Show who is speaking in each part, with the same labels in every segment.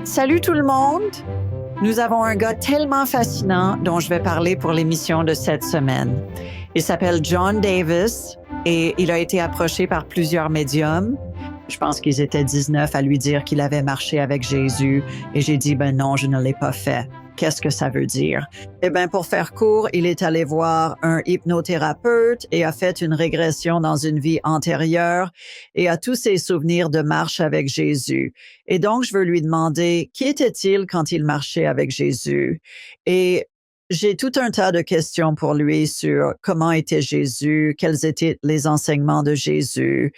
Speaker 1: Salut tout le monde! Nous avons un gars tellement fascinant dont je vais parler pour l'émission de cette semaine. Il s'appelle John Davis et il a été approché par plusieurs médiums. Je pense qu'ils étaient 19 à lui dire qu'il avait marché avec Jésus et j'ai dit, ben non, je ne l'ai pas fait. Qu'est-ce que ça veut dire? Eh bien, pour faire court, il est allé voir un hypnothérapeute et a fait une régression dans une vie antérieure et a tous ses souvenirs de marche avec Jésus. Et donc, je veux lui demander, qui était-il quand il marchait avec Jésus? Et j'ai tout un tas de questions pour lui sur comment était Jésus, quels étaient les enseignements de Jésus.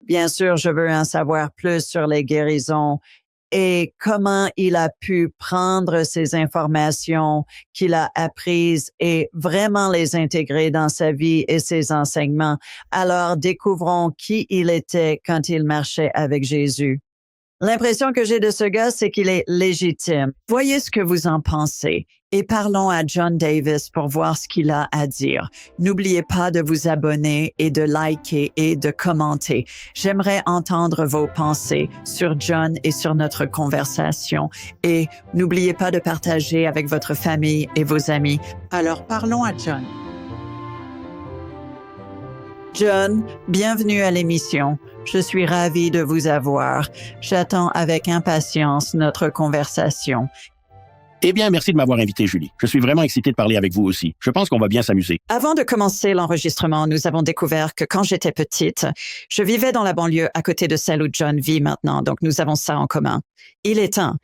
Speaker 1: Bien sûr, je veux en savoir plus sur les guérisons et comment il a pu prendre ces informations qu'il a apprises et vraiment les intégrer dans sa vie et ses enseignements. Alors, découvrons qui il était quand il marchait avec Jésus. L'impression que j'ai de ce gars, c'est qu'il est légitime. Voyez ce que vous en pensez et parlons à John Davis pour voir ce qu'il a à dire. N'oubliez pas de vous abonner et de liker et de commenter. J'aimerais entendre vos pensées sur John et sur notre conversation. Et n'oubliez pas de partager avec votre famille et vos amis. Alors parlons à John. John, bienvenue à l'émission. Je suis ravie de vous avoir. J'attends avec impatience notre conversation.
Speaker 2: Eh bien, merci de m'avoir invité, Julie. Je suis vraiment excité de parler avec vous aussi. Je pense qu'on va bien s'amuser.
Speaker 1: Avant de commencer l'enregistrement, nous avons découvert que quand j'étais petite, je vivais dans la banlieue à côté de celle où John vit maintenant, donc nous avons ça en commun. Il est temps.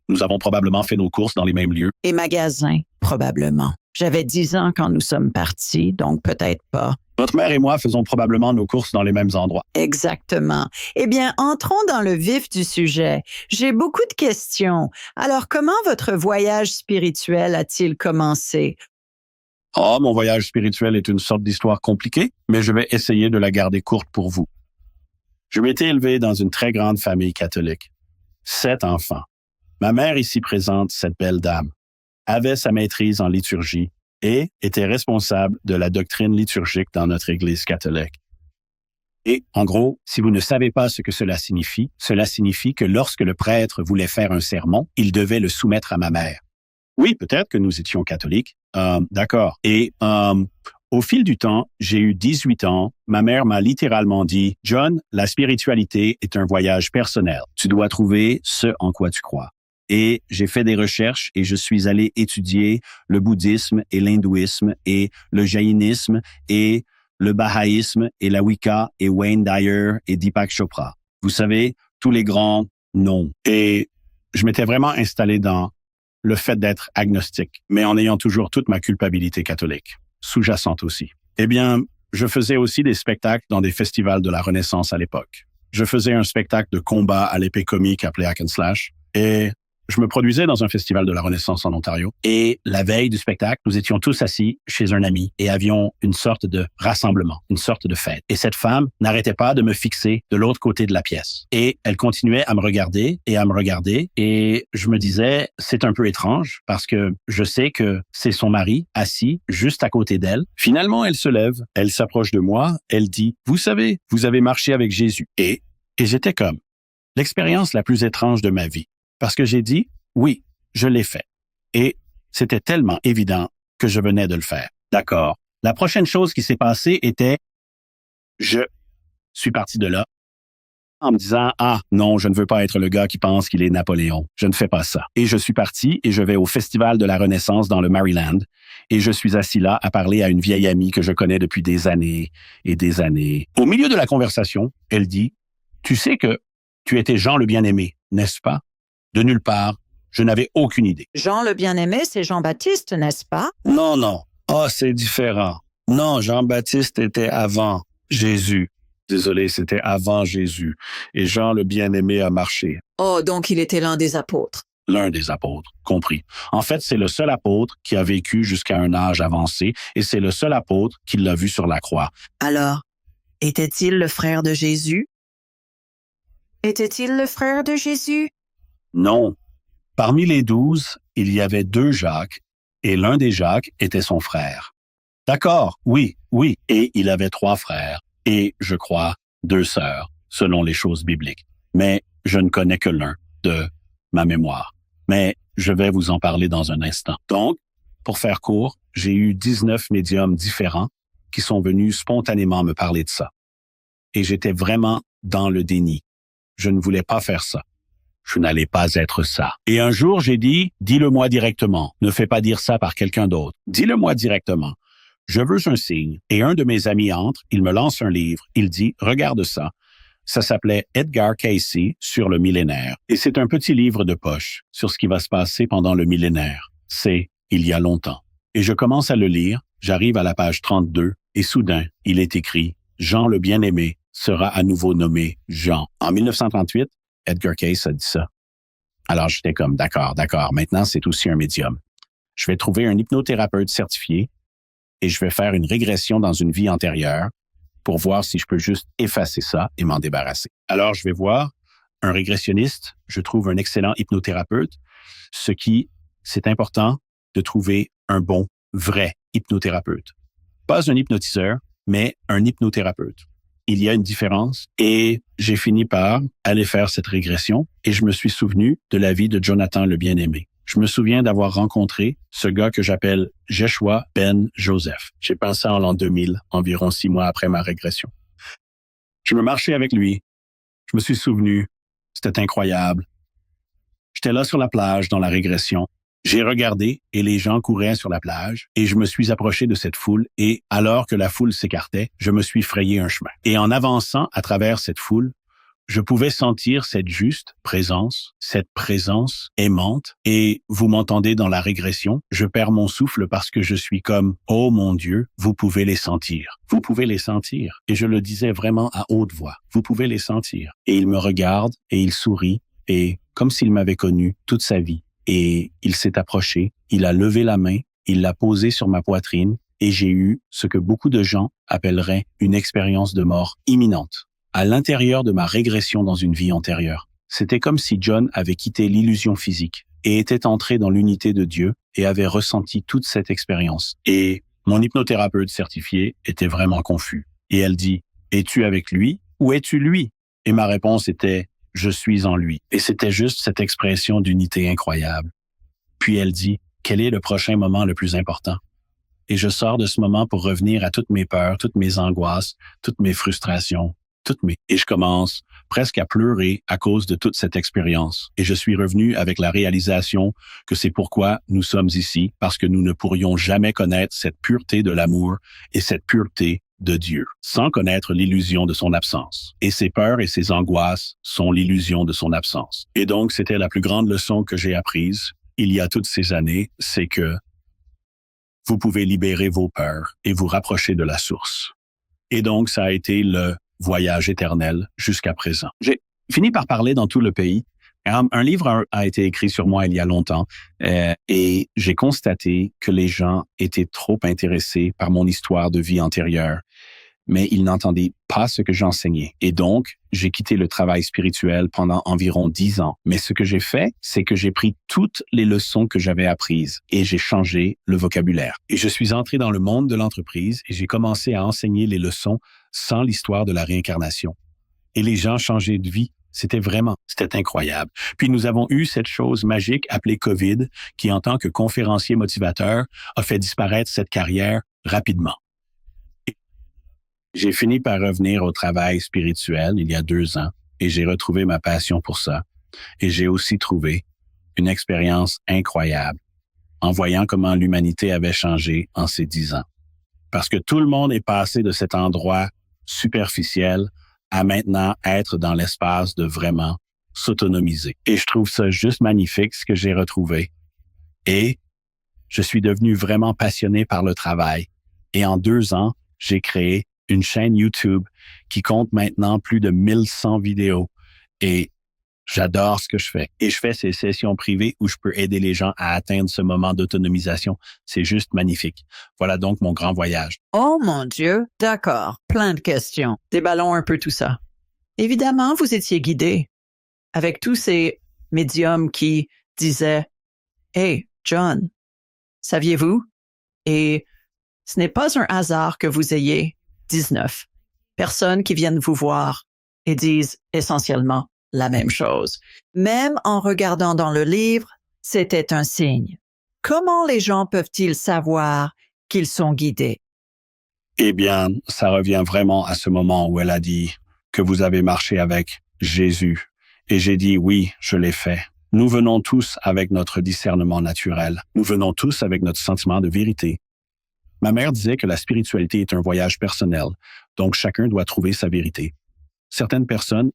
Speaker 2: Nous avons probablement fait nos courses dans les mêmes lieux.
Speaker 1: Et magasins, probablement. J'avais 10 ans quand nous sommes partis, donc peut-être pas.
Speaker 2: Votre mère et moi faisons probablement nos courses dans les mêmes endroits.
Speaker 1: Exactement. Eh bien, entrons dans le vif du sujet. J'ai beaucoup de questions. Alors, comment votre voyage spirituel a-t-il commencé?
Speaker 2: Oh, mon voyage spirituel est une sorte d'histoire compliquée, mais je vais essayer de la garder courte pour vous. Je m'étais élevé dans une très grande famille catholique. 7 enfants. Ma mère ici présente, cette belle dame, avait sa maîtrise en liturgie et était responsable de la doctrine liturgique dans notre Église catholique. Et, en gros, si vous ne savez pas ce que cela signifie que lorsque le prêtre voulait faire un sermon, il devait le soumettre à ma mère. Oui, peut-être que nous étions catholiques. D'accord. Et au fil du temps, j'ai eu 18 ans. Ma mère m'a littéralement dit, « John, la spiritualité est un voyage personnel. Tu dois trouver ce en quoi tu crois. » Et j'ai fait des recherches et je suis allé étudier le bouddhisme et l'hindouisme et le jaïnisme et le bahaïsme et la Wicca et Wayne Dyer et Deepak Chopra. Vous savez, tous les grands noms. Et je m'étais vraiment installé dans le fait d'être agnostique, mais en ayant toujours toute ma culpabilité catholique, sous-jacente aussi. Eh bien, je faisais aussi des spectacles dans des festivals de la Renaissance à l'époque. Je faisais un spectacle de combat à l'épée comique appelé Hack and Slash et je me produisais dans un festival de la Renaissance en Ontario et la veille du spectacle, nous étions tous assis chez un ami et avions une sorte de rassemblement, une sorte de fête. Et cette femme n'arrêtait pas de me fixer de l'autre côté de la pièce. Et elle continuait à me regarder et je me disais, c'est un peu étrange parce que je sais que c'est son mari assis juste à côté d'elle. Finalement, elle se lève, elle s'approche de moi, elle dit, « Vous savez, vous avez marché avec Jésus. » Et j'étais comme l'expérience la plus étrange de ma vie. Parce que j'ai dit, oui, je l'ai fait. Et c'était tellement évident que je venais de le faire. D'accord. La prochaine chose qui s'est passée était, je suis parti de là en me disant, ah non, je ne veux pas être le gars qui pense qu'il est Napoléon. Je ne fais pas ça. Et je suis parti et je vais au Festival de la Renaissance dans le Maryland. Et je suis assis là à parler à une vieille amie que je connais depuis des années et des années. Au milieu de la conversation, elle dit, tu sais que tu étais Jean le Bien-Aimé, n'est-ce pas? De nulle part, je n'avais aucune idée.
Speaker 1: Jean le Bien-Aimé, c'est Jean-Baptiste, n'est-ce pas?
Speaker 2: Non. Oh, c'est différent. Non, Jean-Baptiste était avant Jésus. Désolé, c'était avant Jésus. Et Jean le Bien-Aimé a marché.
Speaker 1: Oh, donc il était l'un des apôtres.
Speaker 2: L'un des apôtres, compris. En fait, c'est le seul apôtre qui a vécu jusqu'à un âge avancé et c'est le seul apôtre qui l'a vu sur la croix.
Speaker 1: Alors, était-il le frère de Jésus? Était-il le frère de Jésus?
Speaker 2: Non. Parmi les 12, il y avait 2 Jacques, et l'un des Jacques était son frère. D'accord, oui. Et il avait 3 frères, et, je crois, 2 sœurs, selon les choses bibliques. Mais je ne connais que l'un de ma mémoire. Mais je vais vous en parler dans un instant. Donc, pour faire court, j'ai eu 19 médiums différents qui sont venus spontanément me parler de ça. Et j'étais vraiment dans le déni. Je ne voulais pas faire ça. Je n'allais pas être ça. Et un jour, j'ai dit, dis-le-moi directement. Ne fais pas dire ça par quelqu'un d'autre. Dis-le-moi directement. Je veux un signe. Et un de mes amis entre, il me lance un livre. Il dit, regarde ça. Ça s'appelait Edgar Cayce sur le millénaire. Et c'est un petit livre de poche sur ce qui va se passer pendant le millénaire. C'est il y a longtemps. Et je commence à le lire. J'arrive à la page 32 et soudain, il est écrit « Jean le bien-aimé sera à nouveau nommé Jean ». En 1938, Edgar Cayce a dit ça. Alors j'étais comme « D'accord, maintenant c'est aussi un médium. Je vais trouver un hypnothérapeute certifié et je vais faire une régression dans une vie antérieure pour voir si je peux juste effacer ça et m'en débarrasser. » Alors je vais voir un régressionniste, je trouve un excellent hypnothérapeute, c'est important de trouver un bon, vrai hypnothérapeute. Pas un hypnotiseur, mais un hypnothérapeute. Il y a une différence et j'ai fini par aller faire cette régression et je me suis souvenu de la vie de Jonathan le bien-aimé. Je me souviens d'avoir rencontré ce gars que j'appelle Jeshua Ben Joseph. J'ai pensé en l'an 2000, environ 6 mois après ma régression. Je me marchais avec lui. Je me suis souvenu. C'était incroyable. J'étais là sur la plage dans la régression. J'ai regardé et les gens couraient sur la plage et je me suis approché de cette foule et alors que la foule s'écartait, je me suis frayé un chemin. Et en avançant à travers cette foule, je pouvais sentir cette juste présence, cette présence aimante et vous m'entendez dans la régression, je perds mon souffle parce que je suis comme « Oh mon Dieu, vous pouvez les sentir. Vous pouvez les sentir. » Et je le disais vraiment à haute voix. Vous pouvez les sentir. Et il me regarde et il sourit et comme s'il m'avait connu toute sa vie. Et il s'est approché, il a levé la main, il l'a posée sur ma poitrine et j'ai eu ce que beaucoup de gens appelleraient une expérience de mort imminente. À l'intérieur de ma régression dans une vie antérieure, c'était comme si John avait quitté l'illusion physique et était entré dans l'unité de Dieu et avait ressenti toute cette expérience. Et mon hypnothérapeute certifié était vraiment confus. Et elle dit, « Es-tu avec lui ou es-tu lui? » Et ma réponse était, « Je suis en lui. » Et c'était juste cette expression d'unité incroyable. Puis elle dit, « Quel est le prochain moment le plus important? » Et je sors de ce moment pour revenir à toutes mes peurs, toutes mes angoisses, toutes mes frustrations, et je commence presque à pleurer à cause de toute cette expérience. Et je suis revenu avec la réalisation que c'est pourquoi nous sommes ici, parce que nous ne pourrions jamais connaître cette pureté de l'amour et cette pureté de Dieu, sans connaître l'illusion de son absence. Et ses peurs et ses angoisses sont l'illusion de son absence. Et donc, c'était la plus grande leçon que j'ai apprise il y a toutes ces années, c'est que vous pouvez libérer vos peurs et vous rapprocher de la source. Et donc, ça a été le voyage éternel jusqu'à présent. J'ai fini par parler dans tout le pays. Un livre a été écrit sur moi il y a longtemps et j'ai constaté que les gens étaient trop intéressés par mon histoire de vie antérieure, mais ils n'entendaient pas ce que j'enseignais. Et donc, j'ai quitté le travail spirituel pendant environ 10 ans. Mais ce que j'ai fait, c'est que j'ai pris toutes les leçons que j'avais apprises et j'ai changé le vocabulaire. Et je suis entré dans le monde de l'entreprise et j'ai commencé à enseigner les leçons sans l'histoire de la réincarnation. Et les gens changeaient de vie. C'était incroyable. Puis nous avons eu cette chose magique appelée COVID qui, en tant que conférencier motivateur, a fait disparaître cette carrière rapidement. J'ai fini par revenir au travail spirituel il y a 2 ans et j'ai retrouvé ma passion pour ça. Et j'ai aussi trouvé une expérience incroyable en voyant comment l'humanité avait changé en ces 10 ans. Parce que tout le monde est passé de cet endroit superficiel à maintenant être dans l'espace de vraiment s'autonomiser. Et je trouve ça juste magnifique ce que j'ai retrouvé. Et je suis devenu vraiment passionné par le travail. Et en 2 ans, j'ai créé une chaîne YouTube qui compte maintenant plus de 1100 vidéos. Et j'adore ce que je fais. Et je fais ces sessions privées où je peux aider les gens à atteindre ce moment d'autonomisation. C'est juste magnifique. Voilà donc mon grand voyage.
Speaker 1: Oh mon Dieu, d'accord. Plein de questions. Déballons un peu tout ça. Évidemment, vous étiez guidé avec tous ces médiums qui disaient « Hey, John, saviez-vous? » Et ce n'est pas un hasard que vous ayez 19 personnes qui viennent vous voir et disent essentiellement la même chose. Même en regardant dans le livre, c'était un signe. Comment les gens peuvent-ils savoir qu'ils sont guidés?
Speaker 2: Eh bien, ça revient vraiment à ce moment où elle a dit que vous avez marché avec Jésus. Et j'ai dit oui, je l'ai fait. Nous venons tous avec notre discernement naturel. Nous venons tous avec notre sentiment de vérité. Ma mère disait que la spiritualité est un voyage personnel, donc chacun doit trouver sa vérité. Certaines personnes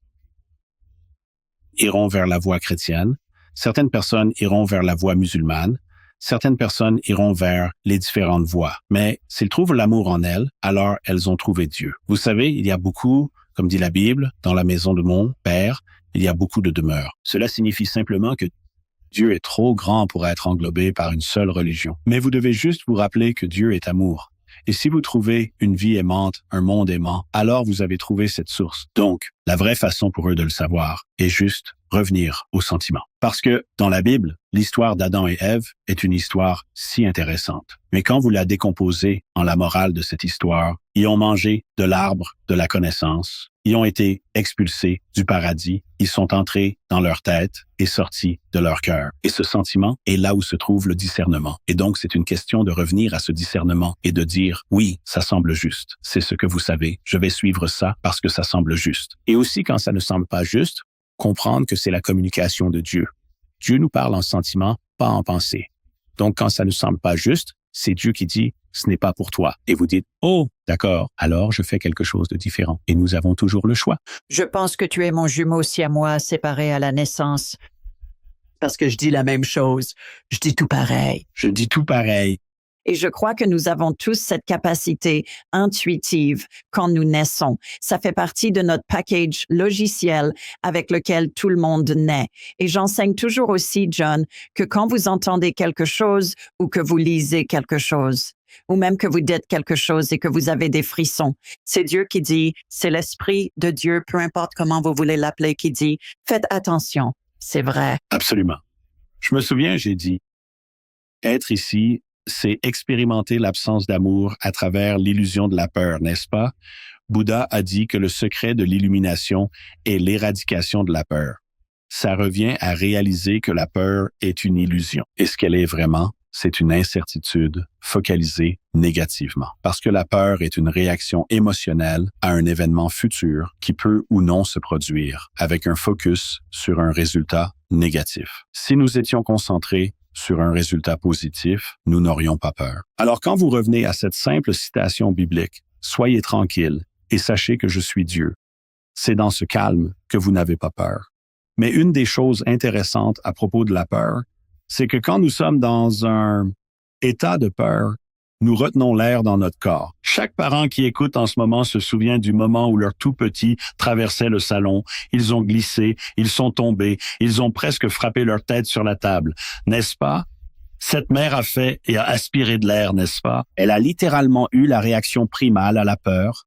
Speaker 2: iront vers la voie chrétienne, certaines personnes iront vers la voie musulmane, certaines personnes iront vers les différentes voies. Mais s'ils trouvent l'amour en elles, alors elles ont trouvé Dieu. Vous savez, il y a beaucoup, comme dit la Bible, dans la maison de mon Père, il y a beaucoup de demeures. Cela signifie simplement que Dieu est trop grand pour être englobé par une seule religion. Mais vous devez juste vous rappeler que Dieu est amour. Et si vous trouvez une vie aimante, un monde aimant, alors vous avez trouvé cette source. Donc, la vraie façon pour eux de le savoir est juste revenir au sentiment. Parce que dans la Bible, l'histoire d'Adam et Ève est une histoire si intéressante. Mais quand vous la décomposez en la morale de cette histoire, ils ont mangé de l'arbre de la connaissance, ils ont été expulsés du paradis, ils sont entrés dans leur tête et sortis de leur cœur. Et ce sentiment est là où se trouve le discernement. Et donc, c'est une question de revenir à ce discernement et de dire, oui, ça semble juste. C'est ce que vous savez. Je vais suivre ça parce que ça semble juste. Et aussi, quand ça ne semble pas juste, comprendre que c'est la communication de Dieu. Dieu nous parle en sentiment, pas en pensée. Donc, quand ça ne semble pas juste, c'est Dieu qui dit, ce n'est pas pour toi. Et vous dites, oh, d'accord, alors je fais quelque chose de différent. Et nous avons toujours le choix.
Speaker 1: Je pense que tu es mon jumeau siamois séparé à la naissance. Parce que je dis la même chose. Je dis tout pareil.
Speaker 2: Je dis tout pareil.
Speaker 1: Et je crois que nous avons tous cette capacité intuitive quand nous naissons. Ça fait partie de notre package logiciel avec lequel tout le monde naît. Et j'enseigne toujours aussi, John, que quand vous entendez quelque chose ou que vous lisez quelque chose, ou même que vous dites quelque chose et que vous avez des frissons, c'est Dieu qui dit, c'est l'Esprit de Dieu, peu importe comment vous voulez l'appeler, qui dit, faites attention, c'est vrai.
Speaker 2: Absolument. Je me souviens, j'ai dit, être ici, c'est expérimenter l'absence d'amour à travers l'illusion de la peur, n'est-ce pas? Bouddha a dit que le secret de l'illumination est l'éradication de la peur. Ça revient à réaliser que la peur est une illusion. Et ce qu'elle est vraiment, c'est une incertitude focalisée négativement. Parce que la peur est une réaction émotionnelle à un événement futur qui peut ou non se produire, avec un focus sur un résultat négatif. Si nous étions concentrés sur un résultat positif, nous n'aurions pas peur. Alors quand vous revenez à cette simple citation biblique, « Soyez tranquilles et sachez que je suis Dieu », c'est dans ce calme que vous n'avez pas peur. Mais une des choses intéressantes à propos de la peur, c'est que quand nous sommes dans un état de peur, nous retenons l'air dans notre corps. Chaque parent qui écoute en ce moment se souvient du moment où leur tout petit traversait le salon. Ils ont glissé, ils sont tombés, ils ont presque frappé leur tête sur la table. N'est-ce pas? Cette mère a fait et a aspiré de l'air, n'est-ce pas? Elle a littéralement eu la réaction primale à la peur,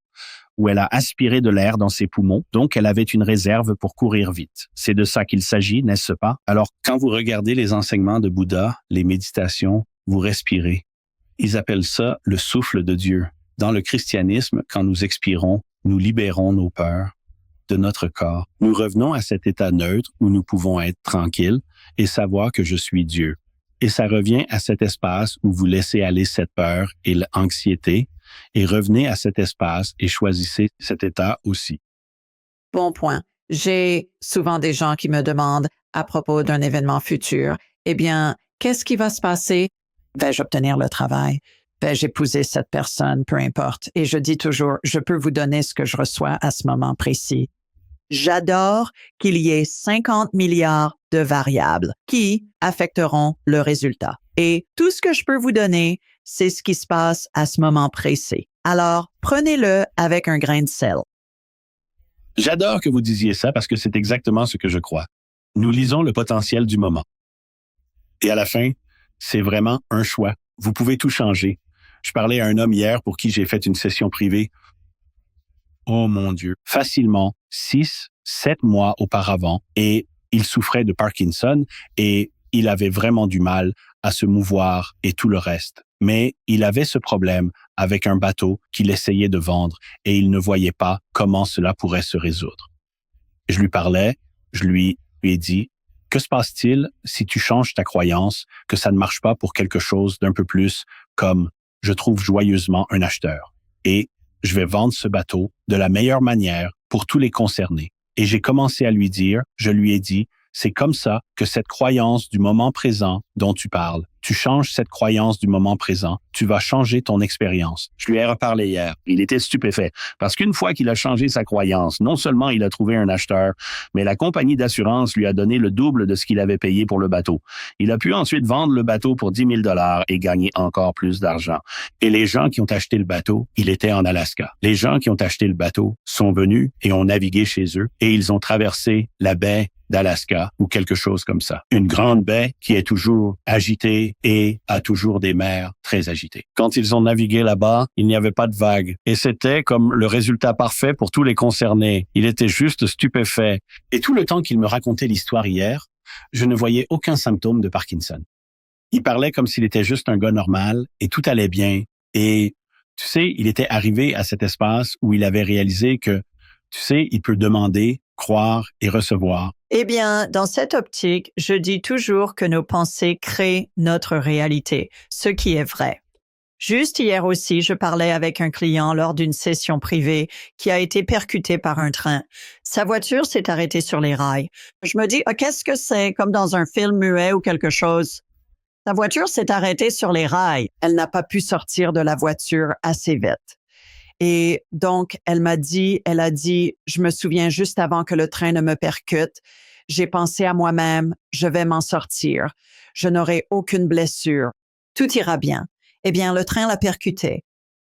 Speaker 2: où elle a aspiré de l'air dans ses poumons, donc elle avait une réserve pour courir vite. C'est de ça qu'il s'agit, n'est-ce pas? Alors, quand vous regardez les enseignements de Bouddha, les méditations, vous respirez. Ils appellent ça le souffle de Dieu. Dans le christianisme, quand nous expirons, nous libérons nos peurs de notre corps. Nous revenons à cet état neutre où nous pouvons être tranquilles et savoir que je suis Dieu. Et ça revient à cet espace où vous laissez aller cette peur et l'anxiété et revenez à cet espace et choisissez cet état aussi.
Speaker 1: Bon point. J'ai souvent des gens qui me demandent à propos d'un événement futur, eh bien, qu'est-ce qui va se passer? Vais-je obtenir le travail? Vais-je épouser cette personne? Peu importe. Et je dis toujours, je peux vous donner ce que je reçois à ce moment précis. J'adore qu'il y ait 50 milliards de variables qui affecteront le résultat. Et tout ce que je peux vous donner, c'est ce qui se passe à ce moment précis. Alors, prenez-le avec un grain de sel.
Speaker 2: J'adore que vous disiez ça parce que c'est exactement ce que je crois. Nous lisons le potentiel du moment. Et à la fin, c'est vraiment un choix. Vous pouvez tout changer. Je parlais à un homme hier pour qui j'ai fait une session privée. Oh mon Dieu. Facilement 6, 7 mois auparavant et il souffrait de Parkinson et il avait vraiment du mal à se mouvoir et tout le reste. Mais il avait ce problème avec un bateau qu'il essayait de vendre et il ne voyait pas comment cela pourrait se résoudre. Je lui parlais Je lui ai dit, que se passe-t-il si tu changes ta croyance, que ça ne marche pas pour quelque chose d'un peu plus comme je trouve joyeusement un acheteur et je vais vendre ce bateau de la meilleure manière pour tous les concernés. Et j'ai commencé à lui dire, je lui ai dit, c'est comme ça que cette croyance du moment présent dont tu parles, tu changes cette croyance du moment présent, tu vas changer ton expérience. Je lui ai reparlé hier. Il était stupéfait parce qu'une fois qu'il a changé sa croyance, non seulement il a trouvé un acheteur, mais la compagnie d'assurance lui a donné le double de ce qu'il avait payé pour le bateau. Il a pu ensuite vendre le bateau pour 10 000 $ et gagner encore plus d'argent. Et les gens qui ont acheté le bateau, il était en Alaska. Les gens qui ont acheté le bateau sont venus et ont navigué chez eux et ils ont traversé la baie d'Alaska ou quelque chose comme ça. Une grande baie qui est toujours agitée et a toujours des mers très agitées. Quand ils ont navigué là-bas, il n'y avait pas de vagues. Et c'était comme le résultat parfait pour tous les concernés. Il était juste stupéfait. Et tout le temps qu'il me racontait l'histoire hier, je ne voyais aucun symptôme de Parkinson. Il parlait comme s'il était juste un gars normal et tout allait bien. Et tu sais, il était arrivé à cet espace où il avait réalisé que, tu sais, il peut demander, croire et recevoir.
Speaker 1: Eh bien, dans cette optique, je dis toujours que nos pensées créent notre réalité, ce qui est vrai. Juste hier aussi, je parlais avec un client lors d'une session privée qui a été percuté par un train. Sa voiture s'est arrêtée sur les rails. Je me dis, qu'est-ce que c'est, comme dans un film muet ou quelque chose? Sa voiture s'est arrêtée sur les rails. Elle n'a pas pu sortir de la voiture assez vite. Et donc, elle a dit, je me souviens juste avant que le train ne me percute, j'ai pensé à moi-même, je vais m'en sortir. Je n'aurai aucune blessure. Tout ira bien. Eh bien, le train l'a percuté,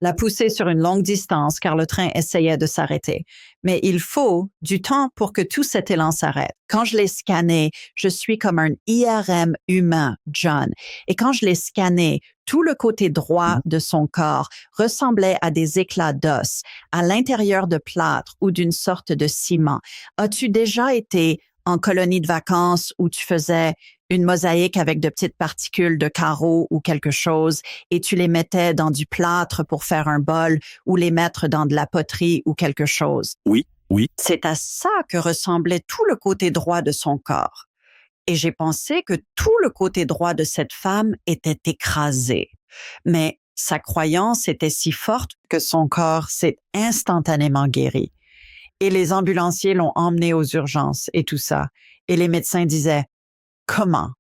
Speaker 1: l'a poussé sur une longue distance car le train essayait de s'arrêter. Mais il faut du temps pour que tout cet élan s'arrête. Quand je l'ai scanné, je suis comme un IRM humain, John. Et quand je l'ai scanné, tout le côté droit de son corps ressemblait à des éclats d'os, à l'intérieur de plâtre ou d'une sorte de ciment. As-tu déjà été en colonie de vacances où tu faisais une mosaïque avec de petites particules de carreaux ou quelque chose et tu les mettais dans du plâtre pour faire un bol ou les mettre dans de la poterie ou quelque chose?
Speaker 2: Oui.
Speaker 1: C'est à ça que ressemblait tout le côté droit de son corps. Et j'ai pensé que tout le côté droit de cette femme était écrasé. Mais sa croyance était si forte que son corps s'est instantanément guéri. Et les ambulanciers l'ont emmené aux urgences et tout ça. Et les médecins disaient, comment?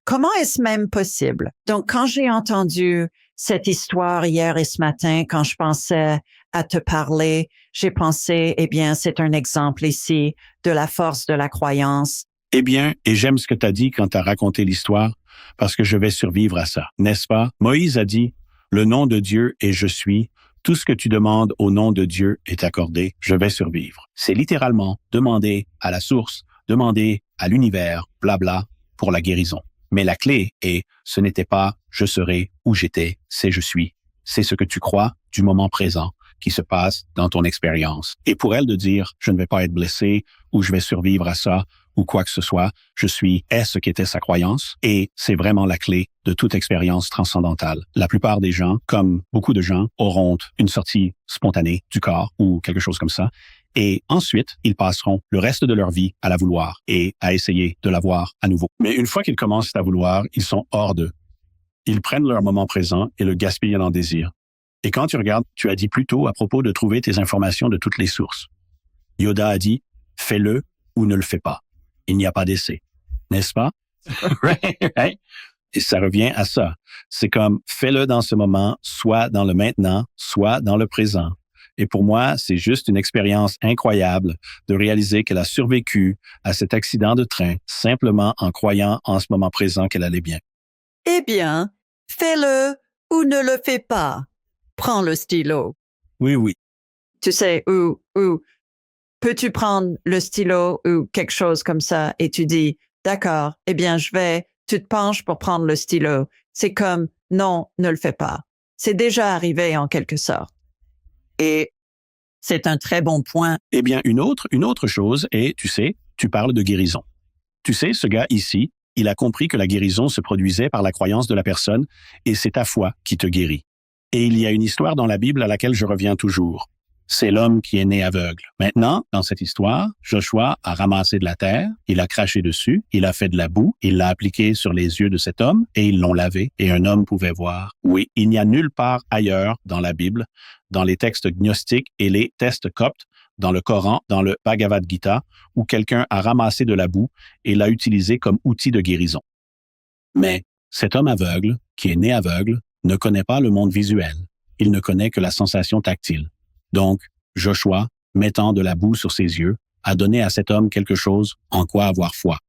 Speaker 1: Comment est-ce même possible? Donc, quand j'ai entendu cette histoire hier et ce matin, quand je pensais à te parler, j'ai pensé, eh bien, c'est un exemple ici de la force de la croyance.
Speaker 2: Eh bien, et j'aime ce que tu as dit quand tu as raconté l'histoire, parce que je vais survivre à ça, n'est-ce pas? Moïse a dit, le nom de Dieu est je suis. Tout ce que tu demandes au nom de Dieu est accordé, je vais survivre. C'est littéralement demander à la source, demander à l'univers, blabla, pour la guérison. Mais la clé est, ce n'était pas je serai où j'étais, c'est je suis. C'est ce que tu crois du moment présent qui se passe dans ton expérience. Et pour elle de dire, je ne vais pas être blessé ou je vais survivre à ça ou quoi que ce soit, je suis est ce qu'était sa croyance et c'est vraiment la clé de toute expérience transcendantale. La plupart des gens, comme beaucoup de gens, auront une sortie spontanée du corps ou quelque chose comme ça. Et ensuite, ils passeront le reste de leur vie à la vouloir et à essayer de la voir à nouveau. Mais une fois qu'ils commencent à vouloir, ils sont hors d'eux. Ils prennent leur moment présent et le gaspillent en désir. Et quand tu regardes, tu as dit plus tôt à propos de trouver tes informations de toutes les sources. Yoda a dit, fais-le ou ne le fais pas. Il n'y a pas d'essai. N'est-ce pas? Right? Et ça revient à ça. C'est comme, fais-le dans ce moment, soit dans le maintenant, soit dans le présent. Et pour moi, c'est juste une expérience incroyable de réaliser qu'elle a survécu à cet accident de train simplement en croyant en ce moment présent qu'elle allait bien.
Speaker 1: Eh bien, fais-le ou ne le fais pas. Prends le stylo.
Speaker 2: Oui.
Speaker 1: Tu sais, ou peux-tu prendre le stylo ou quelque chose comme ça et tu dis, d'accord, eh bien, tu te penches pour prendre le stylo. C'est comme, non, ne le fais pas. C'est déjà arrivé en quelque sorte. Et c'est un très bon point.
Speaker 2: Eh bien, une autre chose est, tu sais, tu parles de guérison. Tu sais, ce gars ici, il a compris que la guérison se produisait par la croyance de la personne et c'est ta foi qui te guérit. Et il y a une histoire dans la Bible à laquelle je reviens toujours. C'est l'homme qui est né aveugle. Maintenant, dans cette histoire, Joshua a ramassé de la terre, il a craché dessus, il a fait de la boue, il l'a appliqué sur les yeux de cet homme et ils l'ont lavé et un homme pouvait voir. Oui, il n'y a nulle part ailleurs dans la Bible, dans les textes gnostiques et les tests coptes, dans le Coran, dans le Bhagavad Gita, où quelqu'un a ramassé de la boue et l'a utilisé comme outil de guérison. Mais cet homme aveugle, qui est né aveugle, ne connaît pas le monde visuel. Il ne connaît que la sensation tactile. Donc, Joshua, mettant de la boue sur ses yeux, a donné à cet homme quelque chose en quoi avoir foi.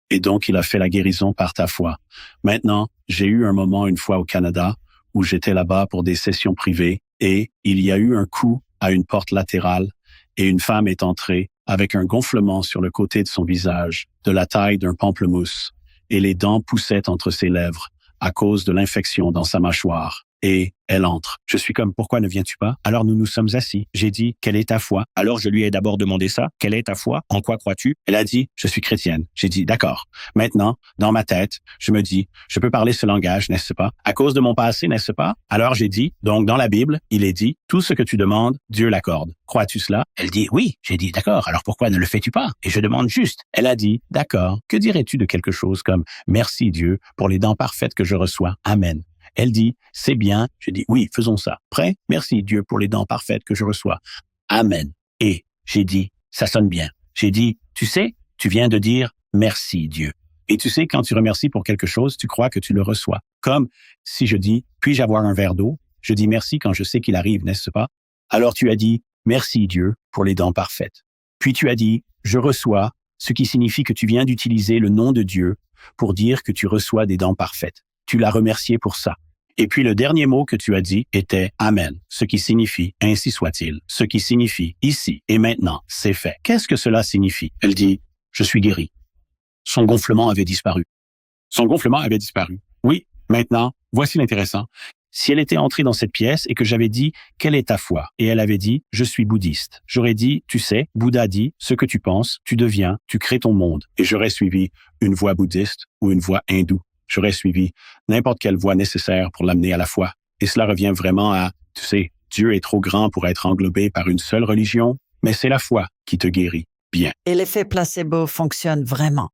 Speaker 2: Et donc, il a fait la guérison par ta foi. Maintenant, j'ai eu un moment une fois au Canada où j'étais là-bas pour des sessions privées et il y a eu un coup à une porte latérale et une femme est entrée avec un gonflement sur le côté de son visage, de la taille d'un pamplemousse, et les dents poussaient entre ses lèvres à cause de l'infection dans sa mâchoire. Et elle entre. Je suis comme, pourquoi ne viens-tu pas? Alors nous nous sommes assis. J'ai dit, quelle est ta foi? Alors je lui ai d'abord demandé ça. Quelle est ta foi? En quoi crois-tu? Elle a dit, je suis chrétienne. J'ai dit, d'accord. Maintenant, dans ma tête, je me dis, je peux parler ce langage, n'est-ce pas? À cause de mon passé, n'est-ce pas? Alors j'ai dit, donc dans la Bible, il est dit, tout ce que tu demandes, Dieu l'accorde. Crois-tu cela? Elle dit, oui. J'ai dit, d'accord. Alors pourquoi ne le fais-tu pas? Et je demande juste. Elle a dit, d'accord. Que dirais-tu de quelque chose comme, merci Dieu pour les dents parfaites que je reçois? Amen. Elle dit, c'est bien. Je dis, oui, faisons ça. Prêt? Merci Dieu pour les dents parfaites que je reçois. Amen. Et j'ai dit, ça sonne bien. J'ai dit, tu sais, tu viens de dire merci Dieu. Et tu sais, quand tu remercies pour quelque chose, tu crois que tu le reçois. Comme si je dis, puis-je avoir un verre d'eau? Je dis merci quand je sais qu'il arrive, n'est-ce pas? Alors tu as dit, merci Dieu pour les dents parfaites. Puis tu as dit, je reçois, ce qui signifie que tu viens d'utiliser le nom de Dieu pour dire que tu reçois des dents parfaites. Tu l'as remercié pour ça. Et puis le dernier mot que tu as dit était Amen, ce qui signifie ainsi soit-il, ce qui signifie ici et maintenant, c'est fait. Qu'est-ce que cela signifie? Elle dit, je suis guérie. Son gonflement avait disparu. Son gonflement avait disparu. Oui, maintenant, voici l'intéressant. Si elle était entrée dans cette pièce et que j'avais dit, quelle est ta foi? Et elle avait dit, je suis bouddhiste. J'aurais dit, tu sais, Bouddha dit, ce que tu penses, tu deviens, tu crées ton monde. Et j'aurais suivi une voie bouddhiste ou une voie hindoue. J'aurais suivi n'importe quelle voie nécessaire pour l'amener à la foi. Et cela revient vraiment à, tu sais, Dieu est trop grand pour être englobé par une seule religion, mais c'est la foi qui te guérit. Bien.
Speaker 1: Et l'effet placebo fonctionne vraiment.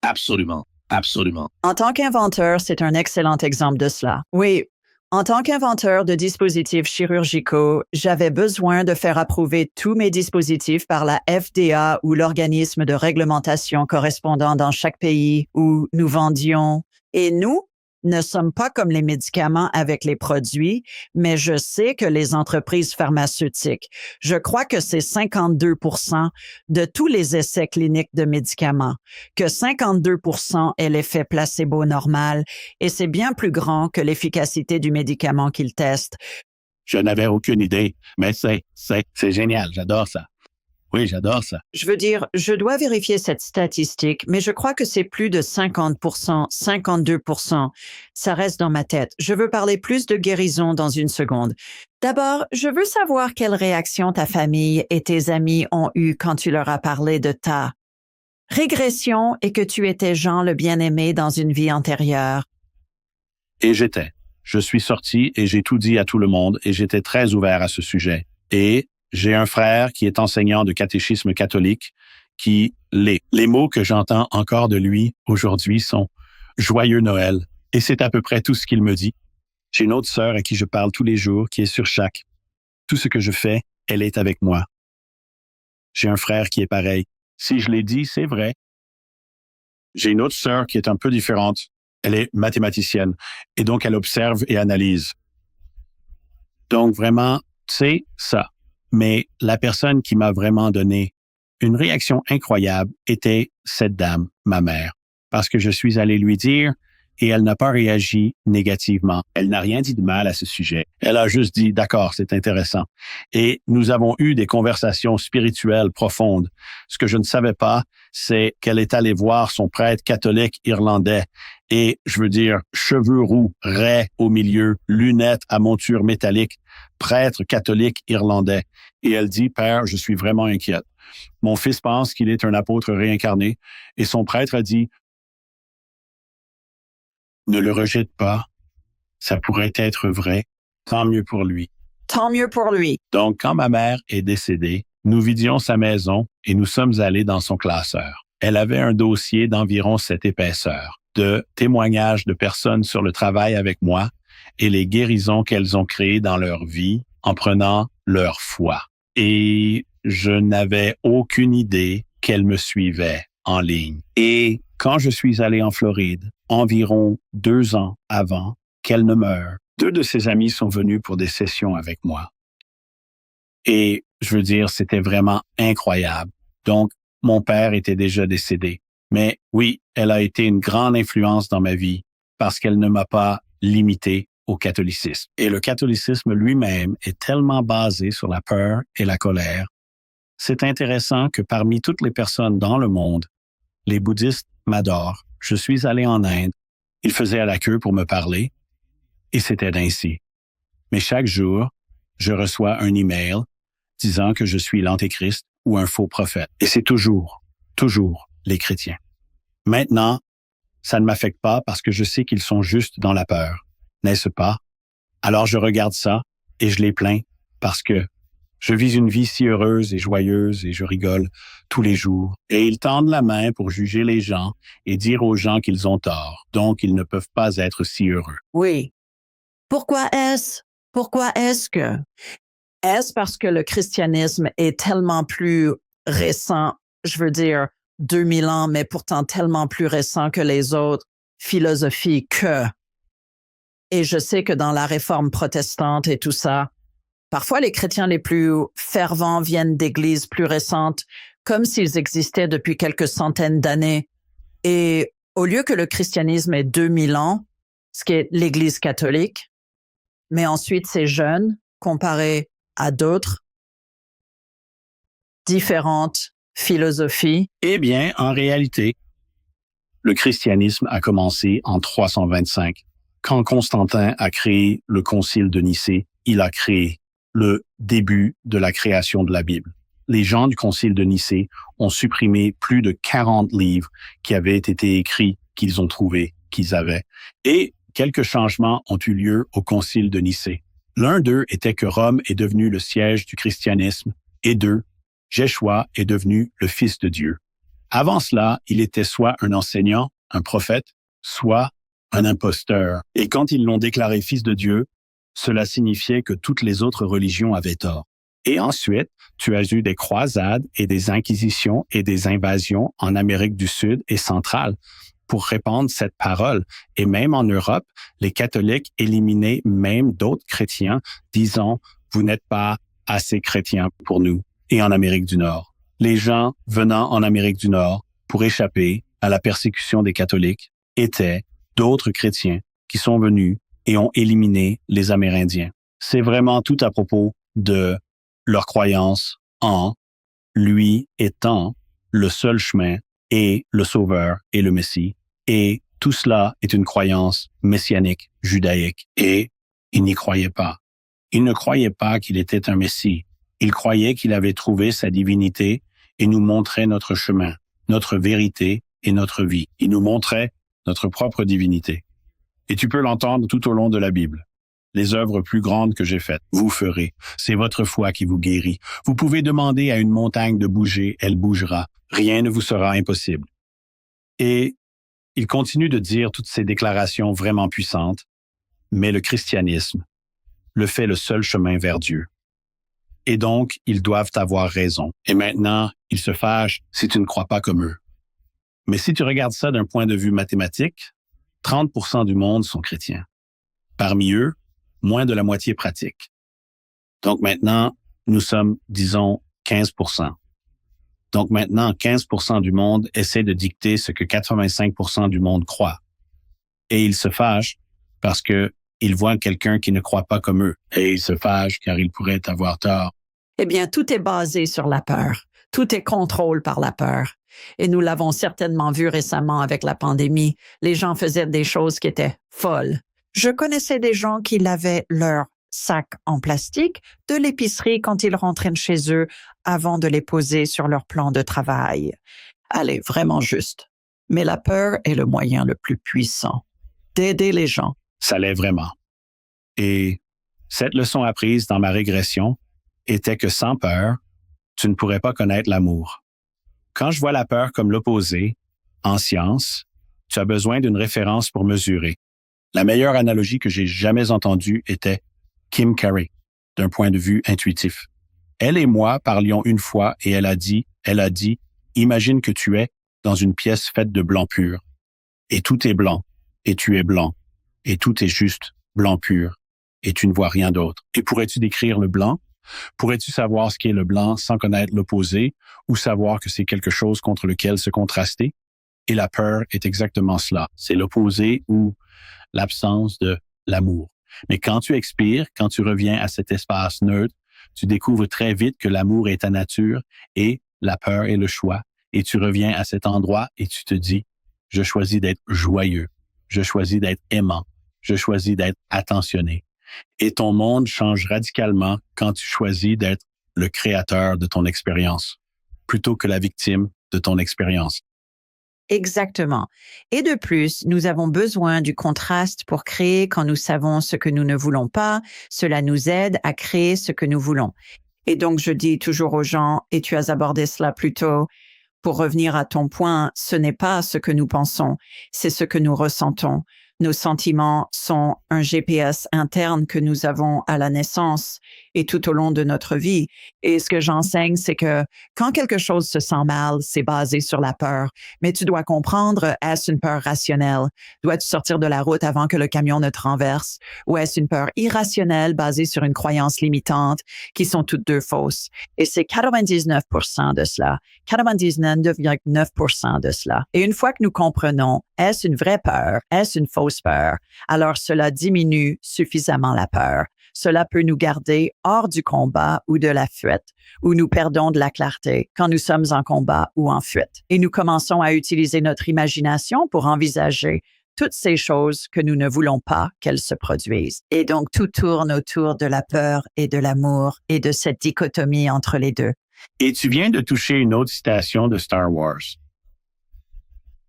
Speaker 2: Absolument, absolument.
Speaker 1: En tant qu'inventeur, c'est un excellent exemple de cela. Oui, en tant qu'inventeur de dispositifs chirurgicaux, j'avais besoin de faire approuver tous mes dispositifs par la FDA ou l'organisme de réglementation correspondant dans chaque pays où nous vendions. Et nous ne sommes pas comme les médicaments avec les produits, mais je sais que les entreprises pharmaceutiques, je crois que c'est 52% de tous les essais cliniques de médicaments, que 52% est l'effet placebo normal, et c'est bien plus grand que l'efficacité du médicament qu'ils testent.
Speaker 2: Je n'avais aucune idée, mais c'est génial, j'adore ça. Oui, j'adore ça.
Speaker 1: Je veux dire, je dois vérifier cette statistique, mais je crois que c'est plus de 50%, 52%. Ça reste dans ma tête. Je veux parler plus de guérison dans une seconde. D'abord, je veux savoir quelle réaction ta famille et tes amis ont eue quand tu leur as parlé de ta régression et que tu étais Jean le bien-aimé dans une vie antérieure.
Speaker 2: Et je suis sorti et j'ai tout dit à tout le monde et j'étais très ouvert à ce sujet. Et j'ai un frère qui est enseignant de catéchisme catholique qui l'est. Les mots que j'entends encore de lui aujourd'hui sont « Joyeux Noël ». Et c'est à peu près tout ce qu'il me dit. J'ai une autre sœur à qui je parle tous les jours, qui est sur chaque. Tout ce que je fais, elle est avec moi. J'ai un frère qui est pareil. Si je l'ai dit, c'est vrai. J'ai une autre sœur qui est un peu différente. Elle est mathématicienne et donc elle observe et analyse. Donc vraiment, c'est ça. Mais la personne qui m'a vraiment donné une réaction incroyable était cette dame, ma mère, parce que je suis allé lui dire et elle n'a pas réagi négativement. Elle n'a rien dit de mal à ce sujet. Elle a juste dit, d'accord, c'est intéressant. Et nous avons eu des conversations spirituelles profondes. Ce que je ne savais pas, c'est qu'elle est allée voir son prêtre catholique irlandais. Et je veux dire, cheveux roux, raies au milieu, lunettes à monture métallique, prêtre catholique irlandais. Et elle dit, Père, je suis vraiment inquiète. Mon fils pense qu'il est un apôtre réincarné. Et son prêtre a dit, ne le rejette pas, ça pourrait être vrai, tant mieux pour lui.
Speaker 1: Tant mieux pour lui.
Speaker 2: Donc, quand ma mère est décédée, nous vidions sa maison et nous sommes allés dans son classeur. Elle avait un dossier d'environ cette épaisseur, de témoignages de personnes sur le travail avec moi et les guérisons qu'elles ont créées dans leur vie en prenant leur foi. Et je n'avais aucune idée qu'elle me suivait en ligne. Et quand je suis allé en Floride, environ 2 ans avant qu'elle ne meure, 2 de ses amis sont venus pour des sessions avec moi. Et je veux dire, c'était vraiment incroyable. Donc, mon père était déjà décédé. Mais oui, elle a été une grande influence dans ma vie parce qu'elle ne m'a pas limité au catholicisme. Et le catholicisme lui-même est tellement basé sur la peur et la colère. C'est intéressant que parmi toutes les personnes dans le monde, les bouddhistes m'adorent. Je suis allé en Inde. Ils faisaient à la queue pour me parler. Et c'était ainsi. Mais chaque jour, je reçois un email disant que je suis l'antéchrist ou un faux prophète. Et c'est toujours les chrétiens. Maintenant, ça ne m'affecte pas parce que je sais qu'ils sont juste dans la peur, n'est-ce pas? Alors je regarde ça et je les plains parce que je vis une vie si heureuse et joyeuse et je rigole tous les jours. Et ils tendent la main pour juger les gens et dire aux gens qu'ils ont tort, donc ils ne peuvent pas être si heureux.
Speaker 1: Oui. Pourquoi est-ce que? Est-ce parce que le christianisme est tellement plus récent, je veux dire 2000 ans, mais pourtant tellement plus récent que les autres philosophies que... Et je sais que dans la réforme protestante et tout ça, parfois les chrétiens les plus fervents viennent d'églises plus récentes, comme s'ils existaient depuis quelques centaines d'années. Et au lieu que le christianisme ait 2000 ans, ce qui est l'Église catholique, mais ensuite c'est jeune comparé à d'autres différentes philosophies.
Speaker 2: Eh bien, en réalité, le christianisme a commencé en 325. Quand Constantin a créé le concile de Nicée, il a créé le début de la création de la Bible. Les gens du concile de Nicée ont supprimé plus de 40 livres qui avaient été écrits, qu'ils ont trouvés, qu'ils avaient. Et quelques changements ont eu lieu au concile de Nicée. L'un d'eux était que Rome est devenu le siège du christianisme et 2, Yeshua est devenu le Fils de Dieu. Avant cela, il était soit un enseignant, un prophète, soit un imposteur. Et quand ils l'ont déclaré Fils de Dieu, cela signifiait que toutes les autres religions avaient tort. Et ensuite, tu as eu des croisades et des inquisitions et des invasions en Amérique du Sud et centrale pour répandre cette parole. Et même en Europe, les catholiques éliminaient même d'autres chrétiens, disant « Vous n'êtes pas assez chrétiens pour nous ». Et en Amérique du Nord, les gens venant en Amérique du Nord pour échapper à la persécution des catholiques étaient d'autres chrétiens qui sont venus et ont éliminé les Amérindiens. C'est vraiment tout à propos de leur croyance en lui étant le seul chemin et le Sauveur et le Messie. Et tout cela est une croyance messianique, judaïque. Et ils n'y croyaient pas. Ils ne croyaient pas qu'il était un Messie. Ils croyaient qu'il avait trouvé sa divinité et nous montrait notre chemin, notre vérité et notre vie. Il nous montrait notre propre divinité. Et tu peux l'entendre tout au long de la Bible. Les œuvres plus grandes que j'ai faites, vous ferez. C'est votre foi qui vous guérit. Vous pouvez demander à une montagne de bouger, elle bougera. Rien ne vous sera impossible. Et il continue de dire toutes ces déclarations vraiment puissantes, mais le christianisme le fait le seul chemin vers Dieu. Et donc, ils doivent avoir raison. Et maintenant, ils se fâchent si tu ne crois pas comme eux. Mais si tu regardes ça d'un point de vue mathématique, 30% du monde sont chrétiens. Parmi eux, moins de la moitié pratiquent. Donc maintenant, nous sommes, disons, 15%. Donc maintenant, 15% du monde essaie de dicter ce que 85% du monde croit. Et ils se fâchent parce que ils voient quelqu'un qui ne croit pas comme eux. Et ils se fâchent car ils pourraient avoir tort.
Speaker 1: Eh bien, tout est basé sur la peur. Tout est contrôlé par la peur. Et nous l'avons certainement vu récemment avec la pandémie. Les gens faisaient des choses qui étaient folles. Je connaissais des gens qui lavaient leur sac en plastique de l'épicerie quand ils rentraient chez eux avant de les poser sur leur plan de travail. Allez, vraiment juste. Mais la peur est le moyen le plus puissant d'aider les gens.
Speaker 2: Ça l'est vraiment. Et Cette leçon apprise dans ma régression était que sans peur, tu ne pourrais pas connaître l'amour. Quand je vois la peur comme l'opposé, en science, tu as besoin d'une référence pour mesurer. La meilleure analogie que j'ai jamais entendue était Kim Carey, d'un point de vue intuitif. Elle et moi parlions une fois et elle a dit, imagine que tu es dans une pièce faite de blanc pur. Et tout est blanc, et tu es blanc, et tout est juste blanc pur, et tu ne vois rien d'autre. Et pourrais-tu décrire le blanc? Pourrais-tu savoir ce qu'est le blanc sans connaître l'opposé ou savoir que c'est quelque chose contre lequel se contraster? Et la peur est exactement cela. C'est l'opposé ou l'absence de l'amour. Mais quand tu expires, quand tu reviens à cet espace neutre, tu découvres très vite que l'amour est ta nature et la peur est le choix. Et tu reviens à cet endroit et tu te dis, je choisis d'être joyeux, je choisis d'être aimant, je choisis d'être attentionné. Et ton monde change radicalement quand tu choisis d'être le créateur de ton expérience, plutôt que la victime de ton expérience.
Speaker 1: Exactement. Et de plus, nous avons besoin du contraste pour créer quand nous savons ce que nous ne voulons pas. Cela nous aide à créer ce que nous voulons. Et donc, je dis toujours aux gens, et tu as abordé cela plus tôt, pour revenir à ton point, ce n'est pas ce que nous pensons, c'est ce que nous ressentons. Nos sentiments sont un GPS interne que nous avons à la naissance et tout au long de notre vie. Et ce que j'enseigne, c'est que quand quelque chose se sent mal, c'est basé sur la peur. Mais tu dois comprendre, est-ce une peur rationnelle? Dois-tu sortir de la route avant que le camion ne te renverse? Ou est-ce une peur irrationnelle basée sur une croyance limitante qui sont toutes deux fausses? Et c'est 99% de cela. 99,9% de cela. Et une fois que nous comprenons, est-ce une vraie peur? Est-ce une fausse peur? Alors cela diminue suffisamment la peur. Cela peut nous garder hors du combat ou de la fuite, où nous perdons de la clarté quand nous sommes en combat ou en fuite. Et nous commençons à utiliser notre imagination pour envisager toutes ces choses que nous ne voulons pas qu'elles se produisent. Et donc, tout tourne autour de la peur et de l'amour et de cette dichotomie entre les deux.
Speaker 2: Et tu viens de toucher une autre citation de Star Wars.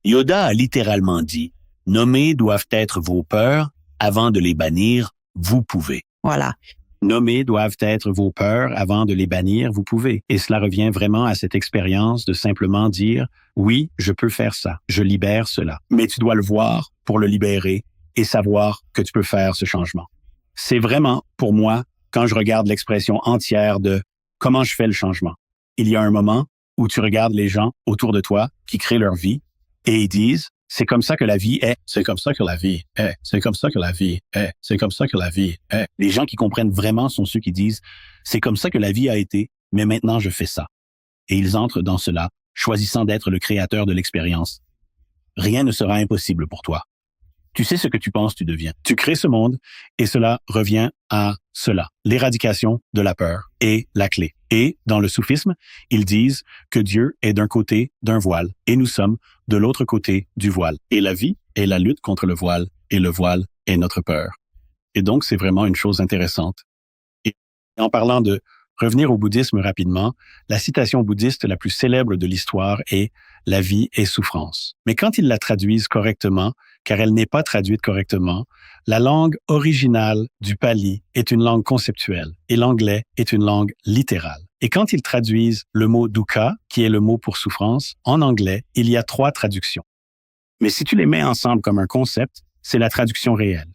Speaker 2: Yoda a littéralement dit « Nommer doivent être vos peurs, avant de les bannir, vous pouvez. »
Speaker 1: Voilà.
Speaker 2: Nommer doivent être vos peurs, avant de les bannir, vous pouvez. Et cela revient vraiment à cette expérience de simplement dire « Oui, je peux faire ça, je libère cela. » Mais tu dois le voir pour le libérer et savoir que tu peux faire ce changement. C'est vraiment, pour moi, quand je regarde l'expression entière de « Comment je fais le changement? » Il y a un moment où tu regardes les gens autour de toi qui créent leur vie et ils disent « C'est comme ça que la vie est. C'est comme ça que la vie est. C'est comme ça que la vie est. C'est comme ça que la vie est. » Les gens qui comprennent vraiment sont ceux qui disent « C'est comme ça que la vie a été, mais maintenant je fais ça. » Et ils entrent dans cela, choisissant d'être le créateur de l'expérience. Rien ne sera impossible pour toi. Tu sais ce que tu penses, tu deviens. Tu crées ce monde et cela revient à cela. L'éradication de la peur est la clé. Et dans le soufisme, ils disent que Dieu est d'un côté d'un voile et nous sommes de l'autre côté du voile. Et la vie est la lutte contre le voile et le voile est notre peur. Et donc, c'est vraiment une chose intéressante. Et en parlant de revenir au bouddhisme rapidement, la citation bouddhiste la plus célèbre de l'histoire est « La vie est souffrance ». Mais quand ils la traduisent correctement, car elle n'est pas traduite correctement, la langue originale du pali est une langue conceptuelle et l'anglais est une langue littérale. Et quand ils traduisent le mot dukkha, qui est le mot pour souffrance, en anglais, il y a 3 traductions. Mais si tu les mets ensemble comme un concept, c'est la traduction réelle.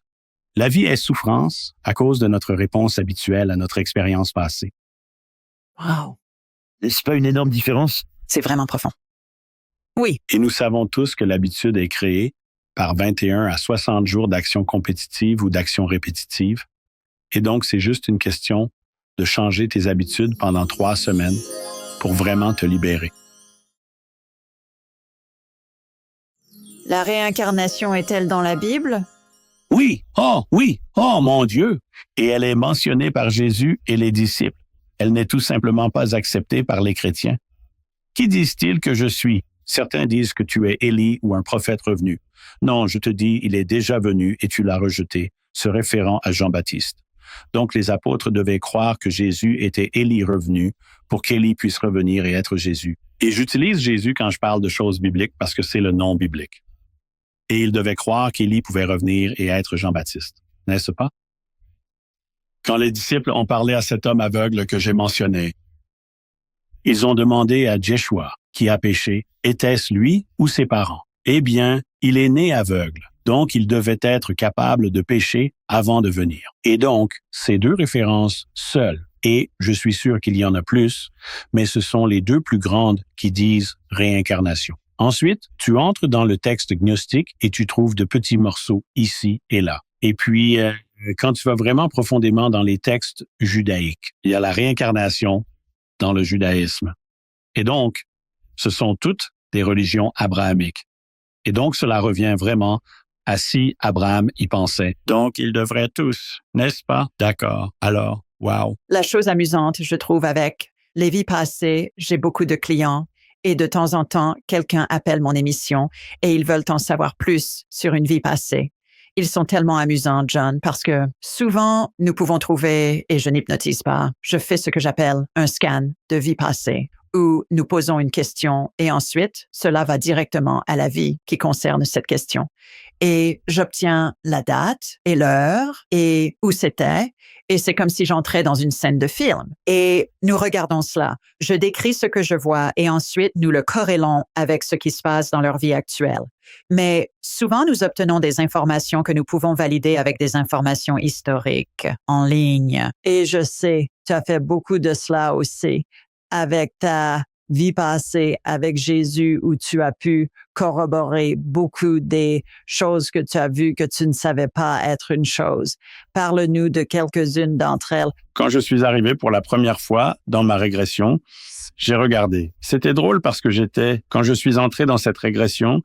Speaker 2: La vie est souffrance à cause de notre réponse habituelle à notre expérience passée.
Speaker 1: Wow.
Speaker 3: C'est pas une énorme différence?
Speaker 1: C'est vraiment profond. Oui.
Speaker 2: Et nous savons tous que l'habitude est créée par 21 à 60 jours d'action compétitive ou d'action répétitive. Et donc, c'est juste une question de changer tes habitudes pendant 3 semaines pour vraiment te libérer.
Speaker 1: La réincarnation est-elle dans la Bible?
Speaker 2: Oui, oh mon Dieu! Et elle est mentionnée par Jésus et les disciples. Elle n'est tout simplement pas acceptée par les chrétiens. Qui disent-ils que je suis? Certains disent que tu es Élie ou un prophète revenu. Non, je te dis, il est déjà venu et tu l'as rejeté, se référant à Jean-Baptiste. Donc les apôtres devaient croire que Jésus était Élie revenu pour qu'Élie puisse revenir et être Jésus. Et j'utilise Jésus quand je parle de choses bibliques parce que c'est le nom biblique. Et ils devaient croire qu'Élie pouvait revenir et être Jean-Baptiste, n'est-ce pas? Quand les disciples ont parlé à cet homme aveugle que j'ai mentionné, ils ont demandé à Jeshua, qui a péché, était-ce lui ou ses parents? Eh bien, il est né aveugle, donc il devait être capable de pécher avant de venir. Et donc, ces deux références seules, et je suis sûr qu'il y en a plus, mais ce sont les deux plus grandes qui disent réincarnation. Ensuite, tu entres dans le texte gnostique et tu trouves de petits morceaux ici et là. Et puis, quand tu vas vraiment profondément dans les textes judaïques, il y a la réincarnation dans le judaïsme. Et donc, ce sont toutes des religions abrahamiques. Et donc, cela revient vraiment à si Abraham y pensait. Donc, ils devraient tous, n'est-ce pas? D'accord. Alors, wow.
Speaker 1: La chose amusante, je trouve, avec les vies passées, j'ai beaucoup de clients et de temps en temps, quelqu'un appelle mon émission et ils veulent en savoir plus sur une vie passée. Ils sont tellement amusants, John, parce que souvent, nous pouvons trouver, et je n'hypnotise pas, je fais ce que j'appelle un scan de vie passée, où nous posons une question et ensuite, cela va directement à la vie qui concerne cette question. Et j'obtiens la date et l'heure et où c'était. Et c'est comme si j'entrais dans une scène de film. Et nous regardons cela. Je décris ce que je vois et ensuite nous le corrélons avec ce qui se passe dans leur vie actuelle. Mais souvent, nous obtenons des informations que nous pouvons valider avec des informations historiques en ligne. Et je sais, tu as fait beaucoup de cela aussi avec ta vie passée avec Jésus où tu as pu corroborer beaucoup des choses que tu as vues que tu ne savais pas être une chose. Parle-nous de quelques-unes d'entre elles.
Speaker 2: Quand je suis arrivé pour la première fois dans ma régression, j'ai regardé. C'était drôle parce que quand je suis entré dans cette régression,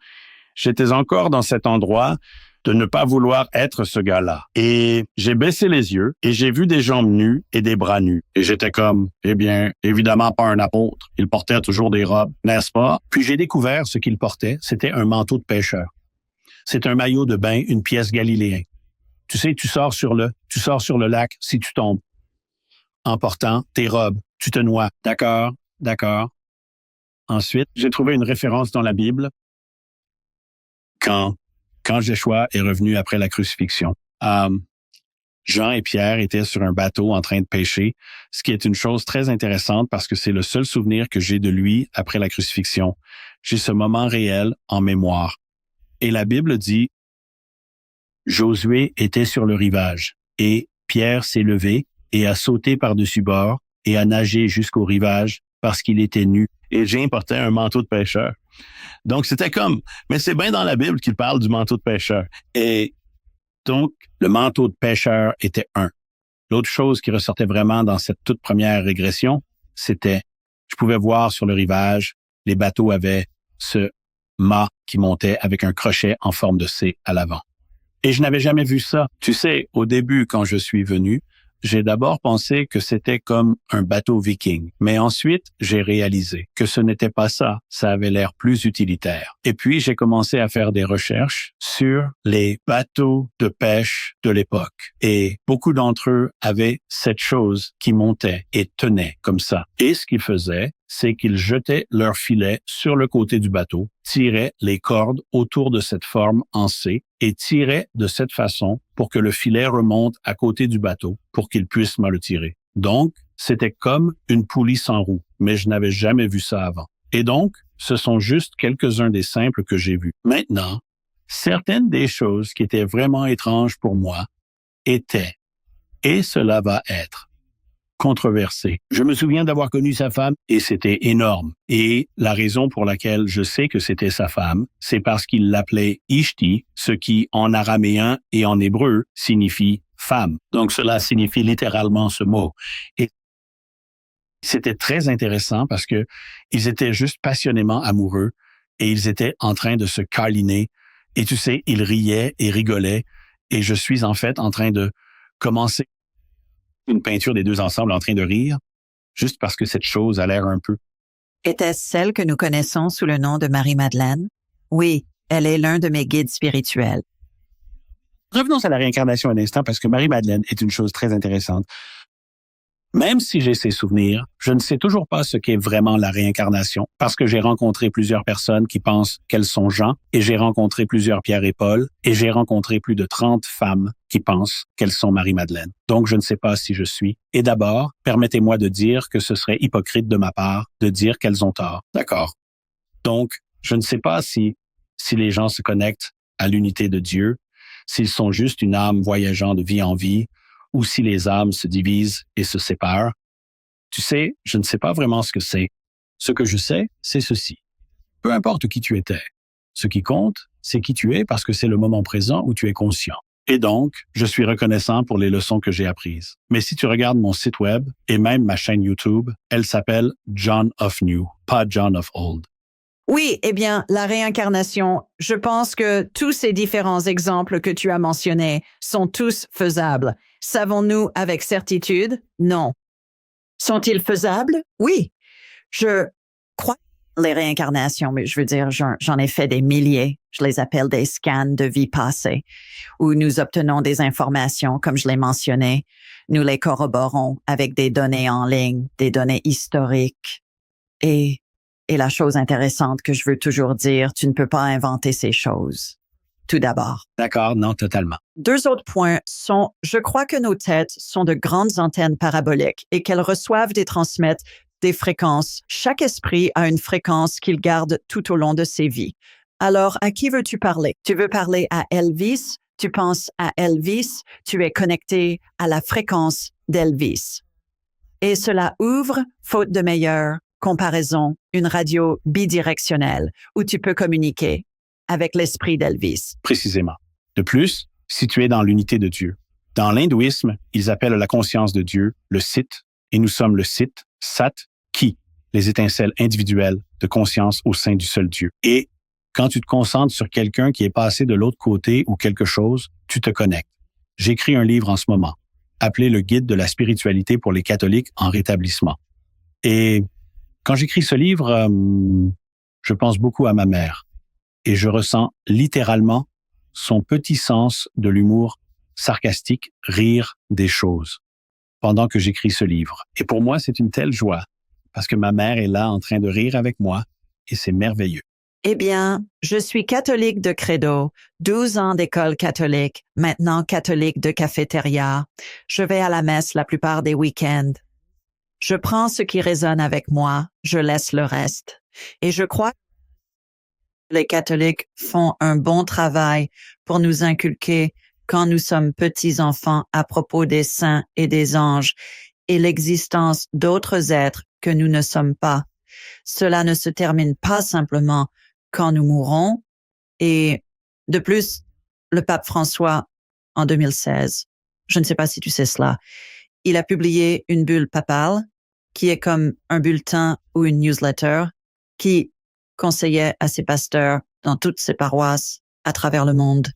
Speaker 2: j'étais encore dans cet endroit de ne pas vouloir être ce gars-là. Et j'ai baissé les yeux et j'ai vu des jambes nues et des bras nus. Et j'étais comme, eh bien, évidemment pas un apôtre. Il portait toujours des robes, n'est-ce pas? Puis j'ai découvert ce qu'il portait. C'était un manteau de pêcheur. C'est un maillot de bain, une pièce galiléen. Tu sais, tu sors sur le lac si tu tombes. En portant tes robes, tu te noies. D'accord. Ensuite, j'ai trouvé une référence dans la Bible. Quand Jeshua est revenu après la crucifixion, Jean et Pierre étaient sur un bateau en train de pêcher, ce qui est une chose très intéressante parce que c'est le seul souvenir que j'ai de lui après la crucifixion. J'ai ce moment réel en mémoire. Et la Bible dit, Josué était sur le rivage et Pierre s'est levé et a sauté par-dessus bord et a nagé jusqu'au rivage parce qu'il était nu. Et Jean portait un manteau de pêcheur. Donc, c'était mais c'est bien dans la Bible qu'il parle du manteau de pêcheur. Et donc, le manteau de pêcheur était un. L'autre chose qui ressortait vraiment dans cette toute première régression, c'était, je pouvais voir sur le rivage, les bateaux avaient ce mât qui montait avec un crochet en forme de C à l'avant. Et je n'avais jamais vu ça. Tu sais, au début, quand je suis venu, j'ai d'abord pensé que c'était comme un bateau viking. Mais ensuite, j'ai réalisé que ce n'était pas ça. Ça avait l'air plus utilitaire. Et puis, j'ai commencé à faire des recherches sur les bateaux de pêche de l'époque. Et beaucoup d'entre eux avaient cette chose qui montait et tenait comme ça. Et ce qu'ils faisaient, c'est qu'ils jetaient leur filet sur le côté du bateau, tiraient les cordes autour de cette forme en C et tiraient de cette façon pour que le filet remonte à côté du bateau pour qu'ils puissent me le tirer. Donc, c'était comme une poulie sans roue, mais je n'avais jamais vu ça avant. Et donc, ce sont juste quelques-uns des simples que j'ai vus. Maintenant, certaines des choses qui étaient vraiment étranges pour moi étaient, et cela va être, controversé. Je me souviens d'avoir connu sa femme et c'était énorme. Et la raison pour laquelle je sais que c'était sa femme, c'est parce qu'il l'appelait Ishti, ce qui en araméen et en hébreu signifie femme. Donc cela signifie littéralement ce mot. Et c'était très intéressant parce que ils étaient juste passionnément amoureux et ils étaient en train de se câliner. Et tu sais, ils riaient et rigolaient et je suis en fait en train de commencer une peinture des deux ensemble en train de rire, juste parce que cette chose a l'air un peu.
Speaker 1: Était-ce celle que nous connaissons sous le nom de Marie-Madeleine? Oui, elle est l'un de mes guides spirituels.
Speaker 2: Revenons à la réincarnation un instant parce que Marie-Madeleine est une chose très intéressante. Même si j'ai ces souvenirs, je ne sais toujours pas ce qu'est vraiment la réincarnation parce que j'ai rencontré plusieurs personnes qui pensent qu'elles sont Jean et j'ai rencontré plusieurs Pierre et Paul et j'ai rencontré plus de 30 femmes qui pensent qu'elles sont Marie-Madeleine. Donc, je ne sais pas si je suis. Et d'abord, permettez-moi de dire que ce serait hypocrite de ma part de dire qu'elles ont tort. D'accord. Donc, je ne sais pas si les gens se connectent à l'unité de Dieu, s'ils sont juste une âme voyageant de vie en vie, ou si les âmes se divisent et se séparent. Tu sais, je ne sais pas vraiment ce que c'est. Ce que je sais, c'est ceci. Peu importe qui tu étais. Ce qui compte, c'est qui tu es parce que c'est le moment présent où tu es conscient. Et donc, je suis reconnaissant pour les leçons que j'ai apprises. Mais si tu regardes mon site web et même ma chaîne YouTube, elle s'appelle John of New, pas John of Old.
Speaker 1: Oui, eh bien, la réincarnation, je pense que tous ces différents exemples que tu as mentionnés sont tous faisables. Savons-nous avec certitude? Non. Sont-ils faisables? Oui. Je crois les réincarnations, mais je veux dire, j'en ai fait des milliers. Je les appelle des scans de vie passée, où nous obtenons des informations, comme je l'ai mentionné. Nous les corroborons avec des données en ligne, des données historiques. Et la chose intéressante que je veux toujours dire, tu ne peux pas inventer ces choses. Tout d'abord.
Speaker 2: D'accord, non, totalement.
Speaker 1: Deux autres points sont, je crois que nos têtes sont de grandes antennes paraboliques et qu'elles reçoivent et transmettent des fréquences. Chaque esprit a une fréquence qu'il garde tout au long de ses vies. Alors, à qui veux-tu parler? Tu veux parler à Elvis? Tu penses à Elvis? Tu es connecté à la fréquence d'Elvis. Et cela ouvre, faute de meilleure comparaison, une radio bidirectionnelle où tu peux communiquer avec l'esprit d'Elvis.
Speaker 2: Précisément. De plus, si tu es dans l'unité de Dieu. Dans l'hindouisme, ils appellent la conscience de Dieu le Sit, et nous sommes le Sit, Sat, Ki, les étincelles individuelles de conscience au sein du seul Dieu. Et quand tu te concentres sur quelqu'un qui est passé de l'autre côté ou quelque chose, tu te connectes. J'écris un livre en ce moment, appelé Le Guide de la spiritualité pour les catholiques en rétablissement. Et quand j'écris ce livre, je pense beaucoup à ma mère. Et je ressens littéralement son petit sens de l'humour sarcastique, rire des choses, pendant que j'écris ce livre. Et pour moi, c'est une telle joie, parce que ma mère est là en train de rire avec moi, et c'est merveilleux.
Speaker 1: Eh bien, je suis catholique de credo, 12 ans d'école catholique, maintenant catholique de cafétéria. Je vais à la messe la plupart des week-ends. Je prends ce qui résonne avec moi, je laisse le reste. Et je crois que les catholiques font un bon travail pour nous inculquer quand nous sommes petits-enfants à propos des saints et des anges et l'existence d'autres êtres que nous ne sommes pas. Cela ne se termine pas simplement quand nous mourrons. Et de plus, le pape François, en 2016, je ne sais pas si tu sais cela, il a publié une bulle papale qui est comme un bulletin ou une newsletter qui conseillait à ses pasteurs dans toutes ses paroisses à travers le monde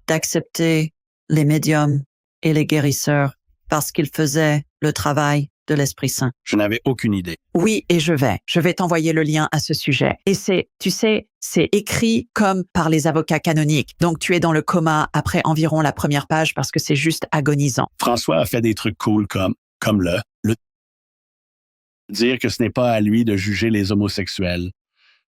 Speaker 1: d'accepter les médiums et les guérisseurs parce qu'ils faisaient le travail de l'Esprit Saint.
Speaker 2: Je n'avais aucune idée.
Speaker 1: Oui, et je vais t'envoyer le lien à ce sujet. Et tu sais, c'est écrit comme par les avocats canoniques. Donc, tu es dans le coma après environ la première page parce que c'est juste agonisant.
Speaker 2: François a fait des trucs cool comme le dire que ce n'est pas à lui de juger les homosexuels.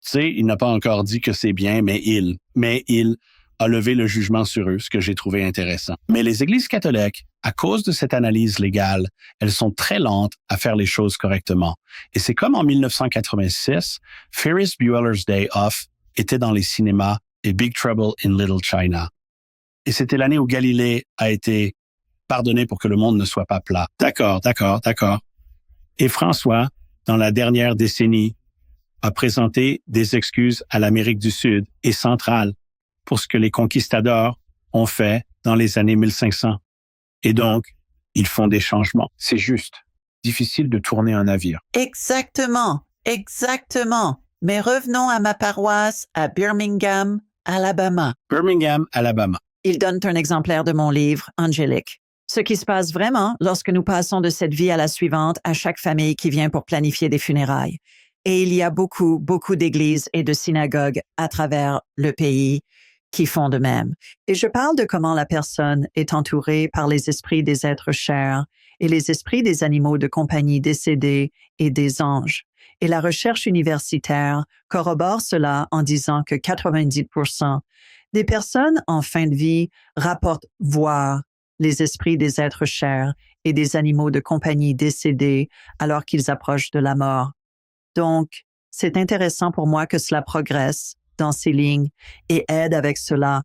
Speaker 2: Tu sais, il n'a pas encore dit que c'est bien, mais il a levé le jugement sur eux, ce que j'ai trouvé intéressant. Mais les églises catholiques, à cause de cette analyse légale, elles sont très lentes à faire les choses correctement. Et c'est comme en 1986, Ferris Bueller's Day Off était dans les cinémas et Big Trouble in Little China. Et c'était l'année où Galilée a été pardonné pour que le monde ne soit pas plat. D'accord. Et François, dans la dernière décennie, a présenté des excuses à l'Amérique du Sud et centrale pour ce que les conquistadors ont fait dans les années 1500. Et donc, ils font des changements. C'est juste. Difficile de tourner un navire.
Speaker 1: Exactement. Mais revenons à ma paroisse à Birmingham, Alabama.
Speaker 2: Birmingham, Alabama.
Speaker 1: Ils donnent un exemplaire de mon livre, Angélique. Ce qui se passe vraiment lorsque nous passons de cette vie à la suivante à chaque famille qui vient pour planifier des funérailles. Et il y a beaucoup d'églises et de synagogues à travers le pays qui font de même. Et je parle de comment la personne est entourée par les esprits des êtres chers et les esprits des animaux de compagnie décédés et des anges. Et la recherche universitaire corrobore cela en disant que 90% des personnes en fin de vie rapportent voir les esprits des êtres chers et des animaux de compagnie décédés alors qu'ils approchent de la mort. Donc, c'est intéressant pour moi que cela progresse dans ces lignes et aide avec cela.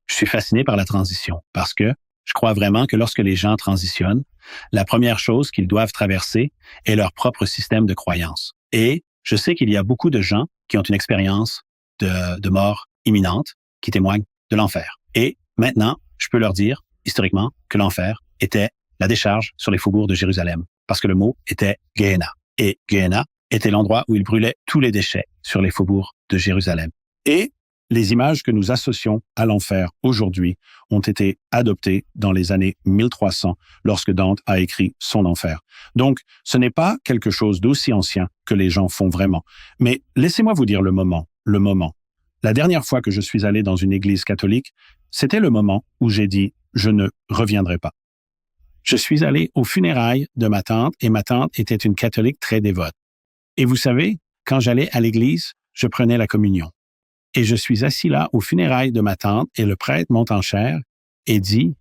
Speaker 2: Je suis fasciné par la transition parce que je crois vraiment que lorsque les gens transitionnent, la première chose qu'ils doivent traverser est leur propre système de croyance. Et je sais qu'il y a beaucoup de gens qui ont une expérience de mort imminente qui témoignent de l'enfer. Et maintenant, je peux leur dire, historiquement, que l'enfer était la décharge sur les faubourgs de Jérusalem, parce que le mot était Gehenna. Et Gehenna était l'endroit où il brûlait tous les déchets sur les faubourgs de Jérusalem. Et les images que nous associons à l'enfer aujourd'hui ont été adoptées dans les années 1300 lorsque Dante a écrit son enfer. Donc, ce n'est pas quelque chose d'aussi ancien que les gens font vraiment. Mais laissez-moi vous dire le moment. La dernière fois que je suis allé dans une église catholique, c'était le moment où j'ai dit « je ne reviendrai pas ». Je suis allé aux funérailles de ma tante et ma tante était une catholique très dévote. Et vous savez, quand j'allais à l'église, je prenais la communion. Et je suis assis là aux funérailles de ma tante et le prêtre monte en chair et dit,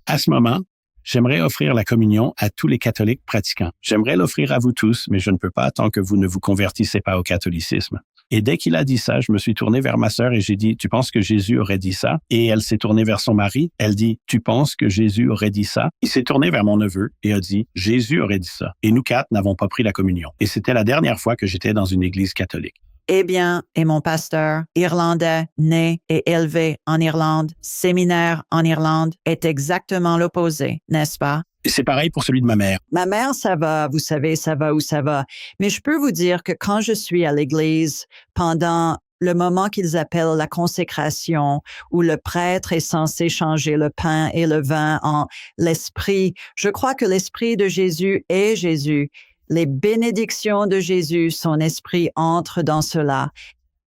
Speaker 2: à ce moment, j'aimerais offrir la communion à tous les catholiques pratiquants. J'aimerais l'offrir à vous tous, mais je ne peux pas tant que vous ne vous convertissez pas au catholicisme. Et dès qu'il a dit ça, je me suis tourné vers ma sœur et j'ai dit, tu penses que Jésus aurait dit ça? Et elle s'est tournée vers son mari. Elle dit, tu penses que Jésus aurait dit ça? Il s'est tourné vers mon neveu et a dit, Jésus aurait dit ça. Et nous quatre n'avons pas pris la communion. Et c'était la dernière fois que j'étais dans une église catholique.
Speaker 1: Eh bien, et mon pasteur, irlandais, né et élevé en Irlande, séminaire en Irlande, est exactement l'opposé, n'est-ce pas?
Speaker 2: Et c'est pareil pour celui de ma mère.
Speaker 1: Ma mère, ça va, vous savez, ça va où ça va. Mais je peux vous dire que quand je suis à l'église, pendant le moment qu'ils appellent la consécration, où le prêtre est censé changer le pain et le vin en l'esprit, je crois que l'esprit de Jésus est Jésus. Les bénédictions de Jésus, son esprit entre dans cela.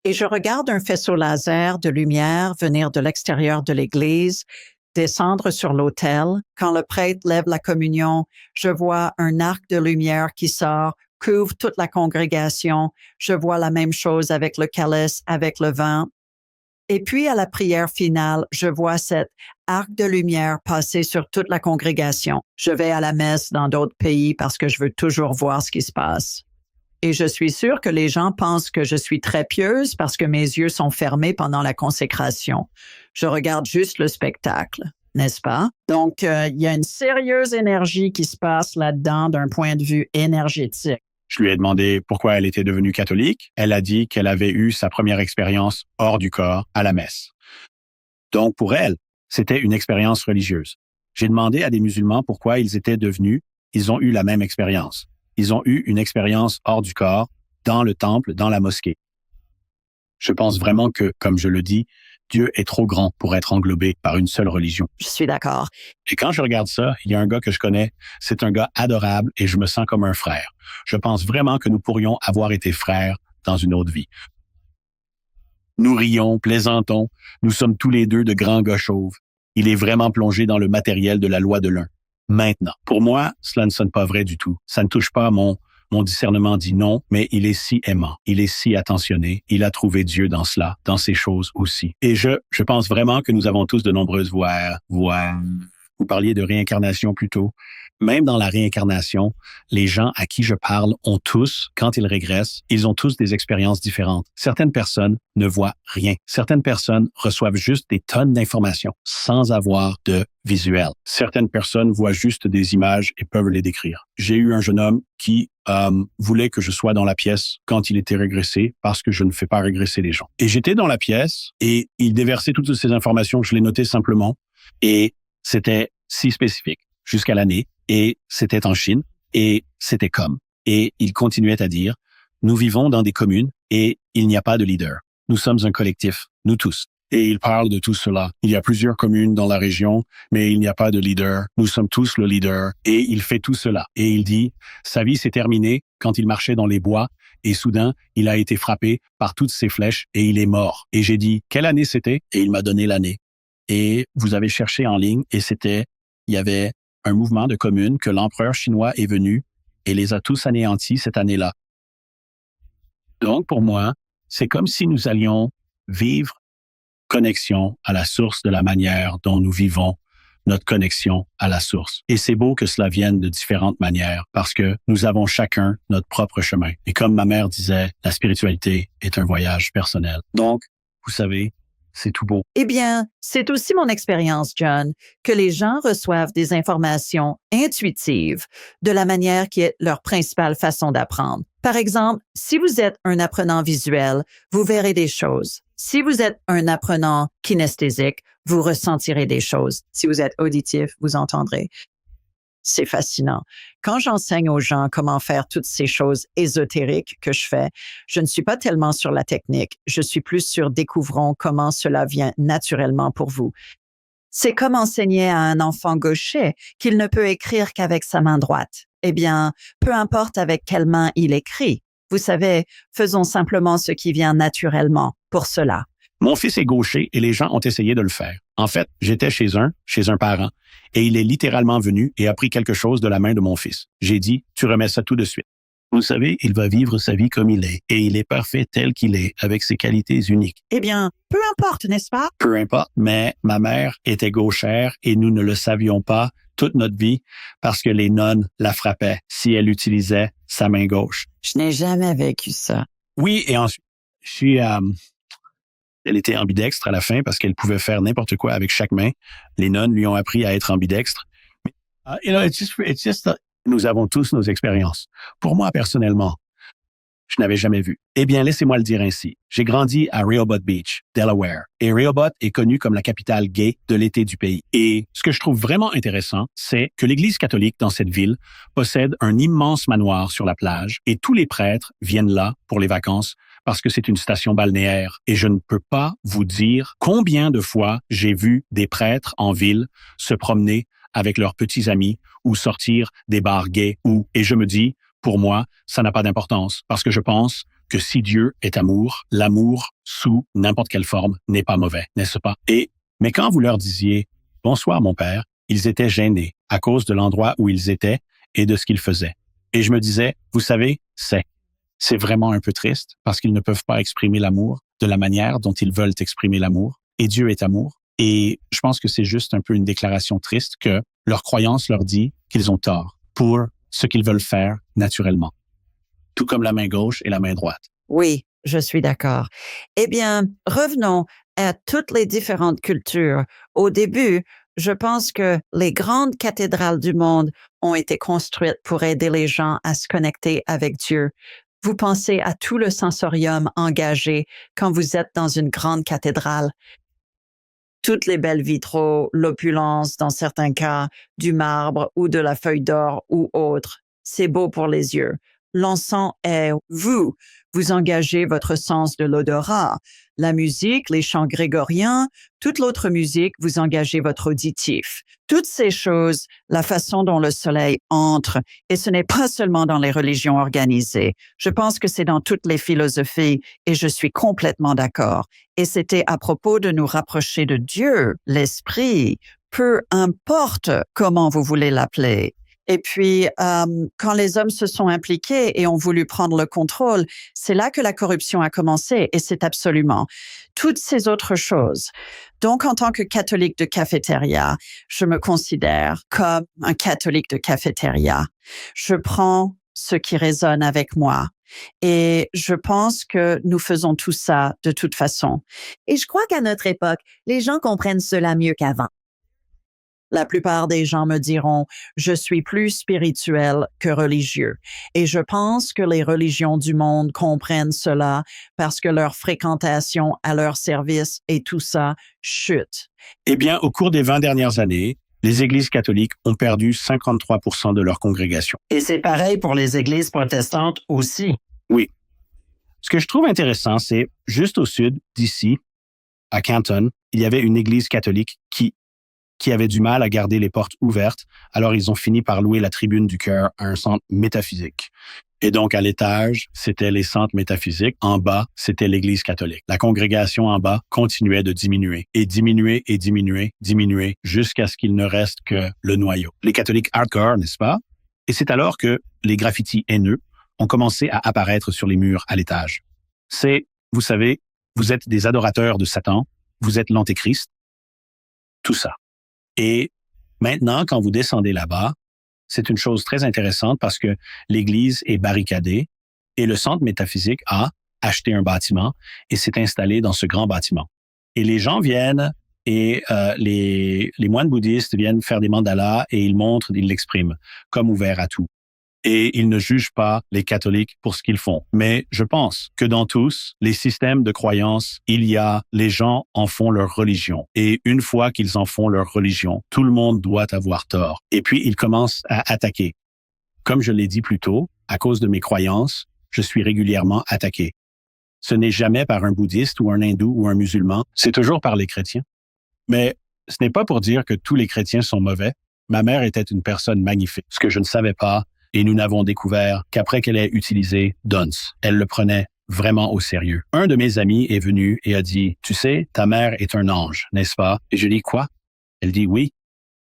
Speaker 1: Et je regarde un faisceau laser de lumière venir de l'extérieur de l'église, descendre sur l'autel. Quand le prêtre lève la communion, je vois un arc de lumière qui sort, couvre toute la congrégation. Je vois la même chose avec le calice, avec le vin. Et puis, à la prière finale, je vois cet arc de lumière passer sur toute la congrégation. Je vais à la messe dans d'autres pays parce que je veux toujours voir ce qui se passe. Et je suis sûre que les gens pensent que je suis très pieuse parce que mes yeux sont fermés pendant la consécration. Je regarde juste le spectacle, n'est-ce pas? Donc, il y a une sérieuse énergie qui se passe là-dedans d'un point de vue énergétique.
Speaker 2: Je lui ai demandé pourquoi elle était devenue catholique. Elle a dit qu'elle avait eu sa première expérience hors du corps à la messe. Donc, pour elle, c'était une expérience religieuse. J'ai demandé à des musulmans pourquoi ils étaient devenus, ils ont eu la même expérience. Ils ont eu une expérience hors du corps, dans le temple, dans la mosquée. Je pense vraiment que, comme je le dis, Dieu est trop grand pour être englobé par une seule religion.
Speaker 1: Je suis d'accord.
Speaker 2: Et quand je regarde ça, il y a un gars que je connais, c'est un gars adorable et je me sens comme un frère. Je pense vraiment que nous pourrions avoir été frères dans une autre vie. Nous rions, plaisantons, nous sommes tous les deux de grands gars chauves. Il est vraiment plongé dans le matériel de la loi de l'un. Maintenant, pour moi, cela ne sonne pas vrai du tout. Ça ne touche pas à mon discernement dit non, mais il est si aimant, il est si attentionné, il a trouvé Dieu dans cela, dans ces choses aussi. Et je pense vraiment que nous avons tous de nombreuses voix. Vous parliez de réincarnation plus tôt. Même dans la réincarnation, les gens à qui je parle ont tous, quand ils régressent, ils ont tous des expériences différentes. Certaines personnes ne voient rien. Certaines personnes reçoivent juste des tonnes d'informations sans avoir de visuel. Certaines personnes voient juste des images et peuvent les décrire. J'ai eu un jeune homme qui voulait que je sois dans la pièce quand il était régressé parce que je ne fais pas régresser les gens. Et j'étais dans la pièce et il déversait toutes ces informations, je les notais simplement et c'était si spécifique jusqu'à l'année. Et c'était en Chine, et c'était comme. Et il continuait à dire, nous vivons dans des communes et il n'y a pas de leader. Nous sommes un collectif, nous tous. Et il parle de tout cela. Il y a plusieurs communes dans la région, mais il n'y a pas de leader. Nous sommes tous le leader. Et il fait tout cela. Et il dit, sa vie s'est terminée quand il marchait dans les bois, et soudain, il a été frappé par toutes ces flèches et il est mort. Et j'ai dit, quelle année c'était? Et il m'a donné l'année. Et vous avez cherché en ligne et il y avait un mouvement de communes que l'empereur chinois est venu et les a tous anéantis cette année-là. Donc, pour moi, c'est comme si nous allions vivre connexion à la source de la manière dont nous vivons notre connexion à la source. Et c'est beau que cela vienne de différentes manières parce que nous avons chacun notre propre chemin. Et comme ma mère disait, la spiritualité est un voyage personnel. Donc, vous savez, c'est tout beau.
Speaker 1: Eh bien, c'est aussi mon expérience, John, que les gens reçoivent des informations intuitives de la manière qui est leur principale façon d'apprendre. Par exemple, si vous êtes un apprenant visuel, vous verrez des choses. Si vous êtes un apprenant kinesthésique, vous ressentirez des choses. Si vous êtes auditif, vous entendrez. C'est fascinant. Quand j'enseigne aux gens comment faire toutes ces choses ésotériques que je fais, je ne suis pas tellement sur la technique. Je suis plus sur découvrons comment cela vient naturellement pour vous. C'est comme enseigner à un enfant gaucher qu'il ne peut écrire qu'avec sa main droite. Eh bien, peu importe avec quelle main il écrit. Vous savez, faisons simplement ce qui vient naturellement pour cela.
Speaker 2: Mon fils est gaucher et les gens ont essayé de le faire. En fait, j'étais chez un parent, et il est littéralement venu et a pris quelque chose de la main de mon fils. J'ai dit, tu remets ça tout de suite. Vous savez, il va vivre sa vie comme il est, et il est parfait tel qu'il est, avec ses qualités uniques.
Speaker 1: Eh bien, peu importe, n'est-ce pas?
Speaker 2: Peu importe, mais ma mère était gauchère et nous ne le savions pas toute notre vie parce que les nonnes la frappaient si elle utilisait sa main gauche.
Speaker 1: Je n'ai jamais vécu ça.
Speaker 2: Oui, et ensuite, elle était ambidextre à la fin parce qu'elle pouvait faire n'importe quoi avec chaque main. Les nonnes lui ont appris à être ambidextre. Nous avons tous nos expériences. Pour moi, personnellement, je n'avais jamais vu. Eh bien, laissez-moi le dire ainsi. J'ai grandi à Rehoboth Beach, Delaware. Et Rehoboth est connue comme la capitale gay de l'été du pays. Et ce que je trouve vraiment intéressant, c'est que l'Église catholique dans cette ville possède un immense manoir sur la plage et tous les prêtres viennent là pour les vacances parce que c'est une station balnéaire. Et je ne peux pas vous dire combien de fois j'ai vu des prêtres en ville se promener avec leurs petits amis ou sortir des bars gays et je me dis, pour moi, ça n'a pas d'importance parce que je pense que si Dieu est amour, l'amour sous n'importe quelle forme n'est pas mauvais, n'est-ce pas? Mais quand vous leur disiez « Bonsoir, mon père », ils étaient gênés à cause de l'endroit où ils étaient et de ce qu'ils faisaient. Et je me disais, vous savez, c'est vraiment un peu triste parce qu'ils ne peuvent pas exprimer l'amour de la manière dont ils veulent exprimer l'amour. Et Dieu est amour. Et je pense que c'est juste un peu une déclaration triste que leur croyance leur dit qu'ils ont tort pour ce qu'ils veulent faire naturellement. Tout comme la main gauche et la main droite.
Speaker 1: Oui, je suis d'accord. Eh bien, revenons à toutes les différentes cultures. Au début, je pense que les grandes cathédrales du monde ont été construites pour aider les gens à se connecter avec Dieu. Vous pensez à tout le sensorium engagé quand vous êtes dans une grande cathédrale. Toutes les belles vitraux, l'opulence dans certains cas, du marbre ou de la feuille d'or ou autre. C'est beau pour les yeux. L'encens est vous. Vous engagez votre sens de l'odorat. La musique, les chants grégoriens, toute l'autre musique, vous engagez votre auditif. Toutes ces choses, la façon dont le soleil entre, et ce n'est pas seulement dans les religions organisées. Je pense que c'est dans toutes les philosophies et je suis complètement d'accord. Et c'était à propos de nous rapprocher de Dieu, l'esprit, peu importe comment vous voulez l'appeler. Et puis, quand les hommes se sont impliqués et ont voulu prendre le contrôle, c'est là que la corruption a commencé et c'est absolument toutes ces autres choses. Donc, en tant que catholique de cafétéria, je me considère comme un catholique de cafétéria. Je prends ce qui résonne avec moi. Et je pense que nous faisons tout ça de toute façon.
Speaker 4: Et je crois qu'à notre époque, les gens comprennent cela mieux qu'avant.
Speaker 1: La plupart des gens me diront « Je suis plus spirituel que religieux ». Et je pense que les religions du monde comprennent cela parce que leur fréquentation à leur service et tout ça chute.
Speaker 2: Eh bien, au cours des 20 dernières années, les églises catholiques ont perdu 53% de leur congrégation.
Speaker 5: Et c'est pareil pour les églises protestantes aussi.
Speaker 2: Oui. Ce que je trouve intéressant, c'est juste au sud d'ici, à Canton, il y avait une église catholique qui avait du mal à garder les portes ouvertes, alors ils ont fini par louer la tribune du chœur à un centre métaphysique. Et donc, à l'étage, c'était les centres métaphysiques. En bas, c'était l'Église catholique. La congrégation en bas continuait de diminuer et diminuer et diminuer, diminuer jusqu'à ce qu'il ne reste que le noyau. Les catholiques hardcore, n'est-ce pas? Et c'est alors que les graffitis haineux ont commencé à apparaître sur les murs à l'étage. C'est, vous savez, vous êtes des adorateurs de Satan, vous êtes l'Antéchrist, tout ça. Et maintenant, quand vous descendez là-bas, c'est une chose très intéressante parce que l'Église est barricadée et le centre métaphysique a acheté un bâtiment et s'est installé dans ce grand bâtiment. Et les gens viennent et les moines bouddhistes viennent faire des mandalas et ils montrent, ils l'expriment comme ouvert à tout. Et ils ne jugent pas les catholiques pour ce qu'ils font. Mais je pense que dans tous les systèmes de croyance, les gens en font leur religion. Et une fois qu'ils en font leur religion, tout le monde doit avoir tort. Et puis, ils commencent à attaquer. Comme je l'ai dit plus tôt, à cause de mes croyances, je suis régulièrement attaqué. Ce n'est jamais par un bouddhiste ou un hindou ou un musulman, c'est toujours par les chrétiens. Mais ce n'est pas pour dire que tous les chrétiens sont mauvais. Ma mère était une personne magnifique. Ce que je ne savais pas, et nous n'avons découvert qu'après qu'elle ait utilisé Dunce, elle le prenait vraiment au sérieux. Un de mes amis est venu et a dit, « Tu sais, ta mère est un ange, n'est-ce pas? » Et je dis, « Quoi? » Elle dit, « Oui. »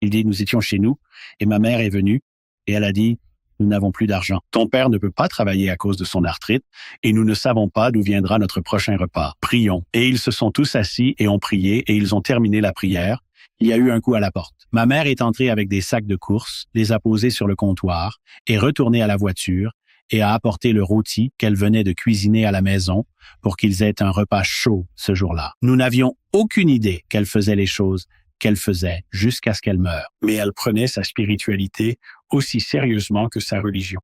Speaker 2: Il dit, « Nous étions chez nous et ma mère est venue et elle a dit, « Nous n'avons plus d'argent. Ton père ne peut pas travailler à cause de son arthrite et nous ne savons pas d'où viendra notre prochain repas. Prions. » Et ils se sont tous assis et ont prié et ils ont terminé la prière. Il y a eu un coup à la porte. Ma mère est entrée avec des sacs de courses, les a posés sur le comptoir, est retournée à la voiture et a apporté le rôti qu'elle venait de cuisiner à la maison pour qu'ils aient un repas chaud ce jour-là. Nous n'avions aucune idée qu'elle faisait les choses qu'elle faisait jusqu'à ce qu'elle meure. Mais elle prenait sa spiritualité aussi sérieusement que sa religion.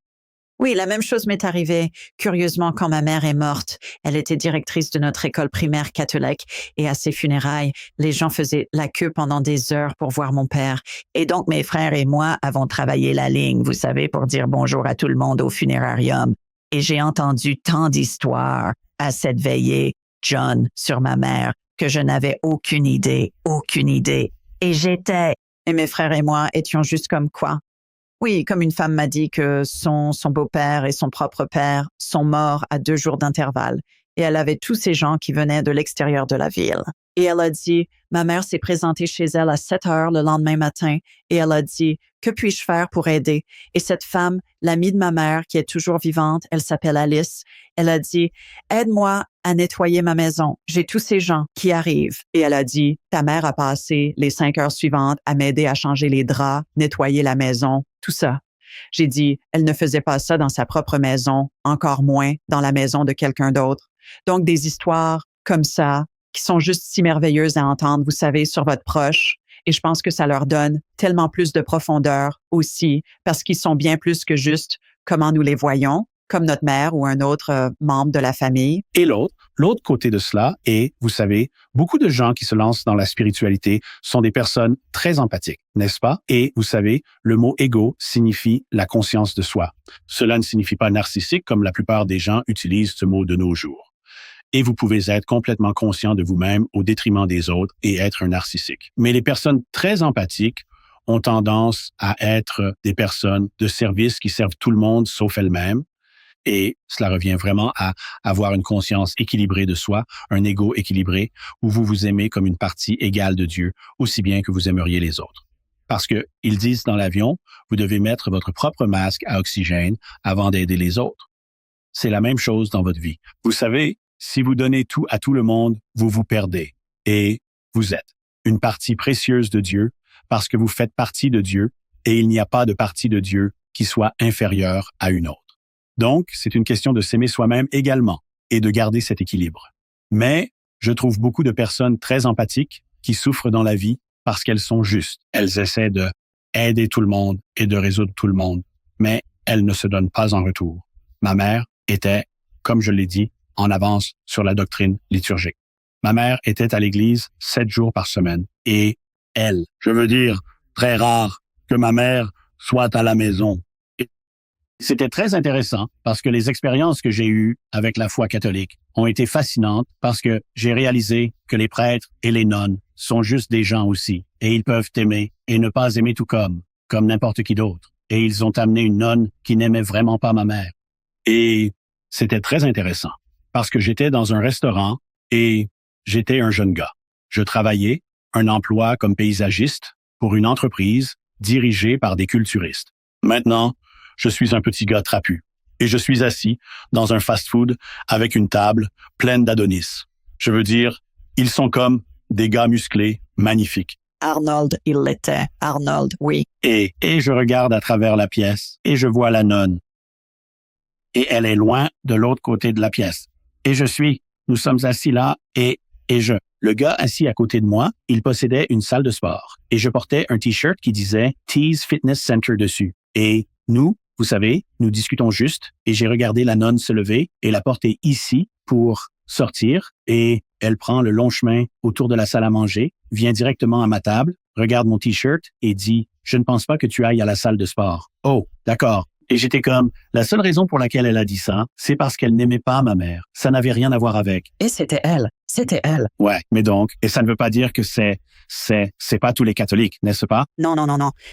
Speaker 1: Oui, la même chose m'est arrivée, curieusement, quand ma mère est morte. Elle était directrice de notre école primaire catholique et à ses funérailles, les gens faisaient la queue pendant des heures pour voir mon père. Et donc, mes frères et moi avons travaillé la ligne, vous savez, pour dire bonjour à tout le monde au funérarium. Et j'ai entendu tant d'histoires à cette veillée, John, sur ma mère, que je n'avais aucune idée. Et mes frères et moi étions juste comme quoi? Oui, comme une femme m'a dit que son beau-père et son propre père sont morts à 2 jours d'intervalle et elle avait tous ces gens qui venaient de l'extérieur de la ville. Et elle a dit, ma mère s'est présentée chez elle à 7 heures le lendemain matin et elle a dit, que puis-je faire pour aider? Et cette femme, l'amie de ma mère qui est toujours vivante, elle s'appelle Alice, elle a dit, aide-moi à nettoyer ma maison. J'ai tous ces gens qui arrivent. Et elle a dit, ta mère a passé les 5 heures suivantes à m'aider à changer les draps, nettoyer la maison, tout ça. J'ai dit, elle ne faisait pas ça dans sa propre maison, encore moins dans la maison de quelqu'un d'autre. Donc, des histoires comme ça, qui sont juste si merveilleuses à entendre, vous savez, sur votre proche. Et je pense que ça leur donne tellement plus de profondeur aussi, parce qu'ils sont bien plus que juste comment nous les voyons, comme notre mère ou un autre membre de la famille.
Speaker 2: Et l'autre côté de cela est, vous savez, beaucoup de gens qui se lancent dans la spiritualité sont des personnes très empathiques, n'est-ce pas? Et vous savez, le mot ego signifie la conscience de soi. Cela ne signifie pas narcissique comme la plupart des gens utilisent ce mot de nos jours. Et vous pouvez être complètement conscient de vous-même au détriment des autres et être un narcissique. Mais les personnes très empathiques ont tendance à être des personnes de service qui servent tout le monde sauf elles-mêmes. Et cela revient vraiment à avoir une conscience équilibrée de soi, un ego équilibré, où vous vous aimez comme une partie égale de Dieu, aussi bien que vous aimeriez les autres. Parce que ils disent dans l'avion, vous devez mettre votre propre masque à oxygène avant d'aider les autres. C'est la même chose dans votre vie. Vous savez, si vous donnez tout à tout le monde, vous vous perdez. Et vous êtes une partie précieuse de Dieu parce que vous faites partie de Dieu et il n'y a pas de partie de Dieu qui soit inférieure à une autre. Donc, c'est une question de s'aimer soi-même également et de garder cet équilibre. Mais je trouve beaucoup de personnes très empathiques qui souffrent dans la vie parce qu'elles sont justes. Elles essaient de aider tout le monde et de résoudre tout le monde, mais elles ne se donnent pas en retour. Ma mère était, comme je l'ai dit, en avance sur la doctrine liturgique. Ma mère était à l'église 7 jours par semaine et je veux dire, très rare que ma mère soit à la maison. C'était très intéressant parce que les expériences que j'ai eues avec la foi catholique ont été fascinantes parce que j'ai réalisé que les prêtres et les nonnes sont juste des gens aussi et ils peuvent aimer et ne pas aimer tout comme n'importe qui d'autre. Et ils ont amené une nonne qui n'aimait vraiment pas ma mère. Et c'était très intéressant parce que j'étais dans un restaurant et j'étais un jeune gars. Je travaillais un emploi comme paysagiste pour une entreprise dirigée par des culturistes. Maintenant, je suis un petit gars trapu et je suis assis dans un fast-food avec une table pleine d'Adonis. Je veux dire, ils sont comme des gars musclés, magnifiques.
Speaker 1: Arnold, il l'était. Arnold, oui.
Speaker 2: Et je regarde à travers la pièce et je vois la nonne. Et elle est loin de l'autre côté de la pièce. Et nous sommes assis là et le gars assis à côté de moi, il possédait une salle de sport. Et je portais un t-shirt qui disait Tease Fitness Center dessus. Et nous, vous savez, nous discutons juste et j'ai regardé la nonne se lever et la porter ici pour sortir et elle prend le long chemin autour de la salle à manger, vient directement à ma table, regarde mon t-shirt et dit « Je ne pense pas que tu ailles à la salle de sport. » Oh, d'accord. Et j'étais comme, la seule raison pour laquelle elle a dit ça, c'est parce qu'elle n'aimait pas ma mère. Ça n'avait rien à voir avec.
Speaker 1: Et c'était elle. C'était elle.
Speaker 2: Ouais, mais donc, et ça ne veut pas dire que c'est pas tous les catholiques, n'est-ce pas?
Speaker 1: Non.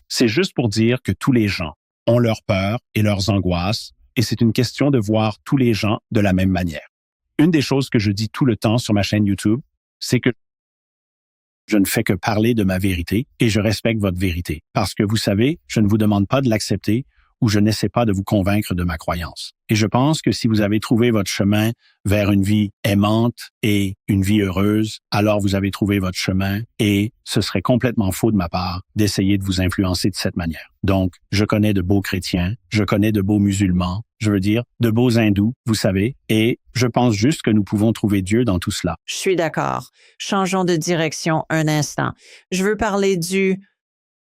Speaker 2: C'est juste pour dire que tous les gens ont leurs peurs et leurs angoisses, et c'est une question de voir tous les gens de la même manière. Une des choses que je dis tout le temps sur ma chaîne YouTube, c'est que je ne fais que parler de ma vérité et je respecte votre vérité. Parce que vous savez, je ne vous demande pas de l'accepter ou je n'essaie pas de vous convaincre de ma croyance. Et je pense que si vous avez trouvé votre chemin vers une vie aimante et une vie heureuse, alors vous avez trouvé votre chemin et ce serait complètement faux de ma part d'essayer de vous influencer de cette manière. Donc, je connais de beaux chrétiens, je connais de beaux musulmans, je veux dire, de beaux hindous, vous savez, et je pense juste que nous pouvons trouver Dieu dans tout cela.
Speaker 1: Je suis d'accord. Changeons de direction un instant. Je veux parler du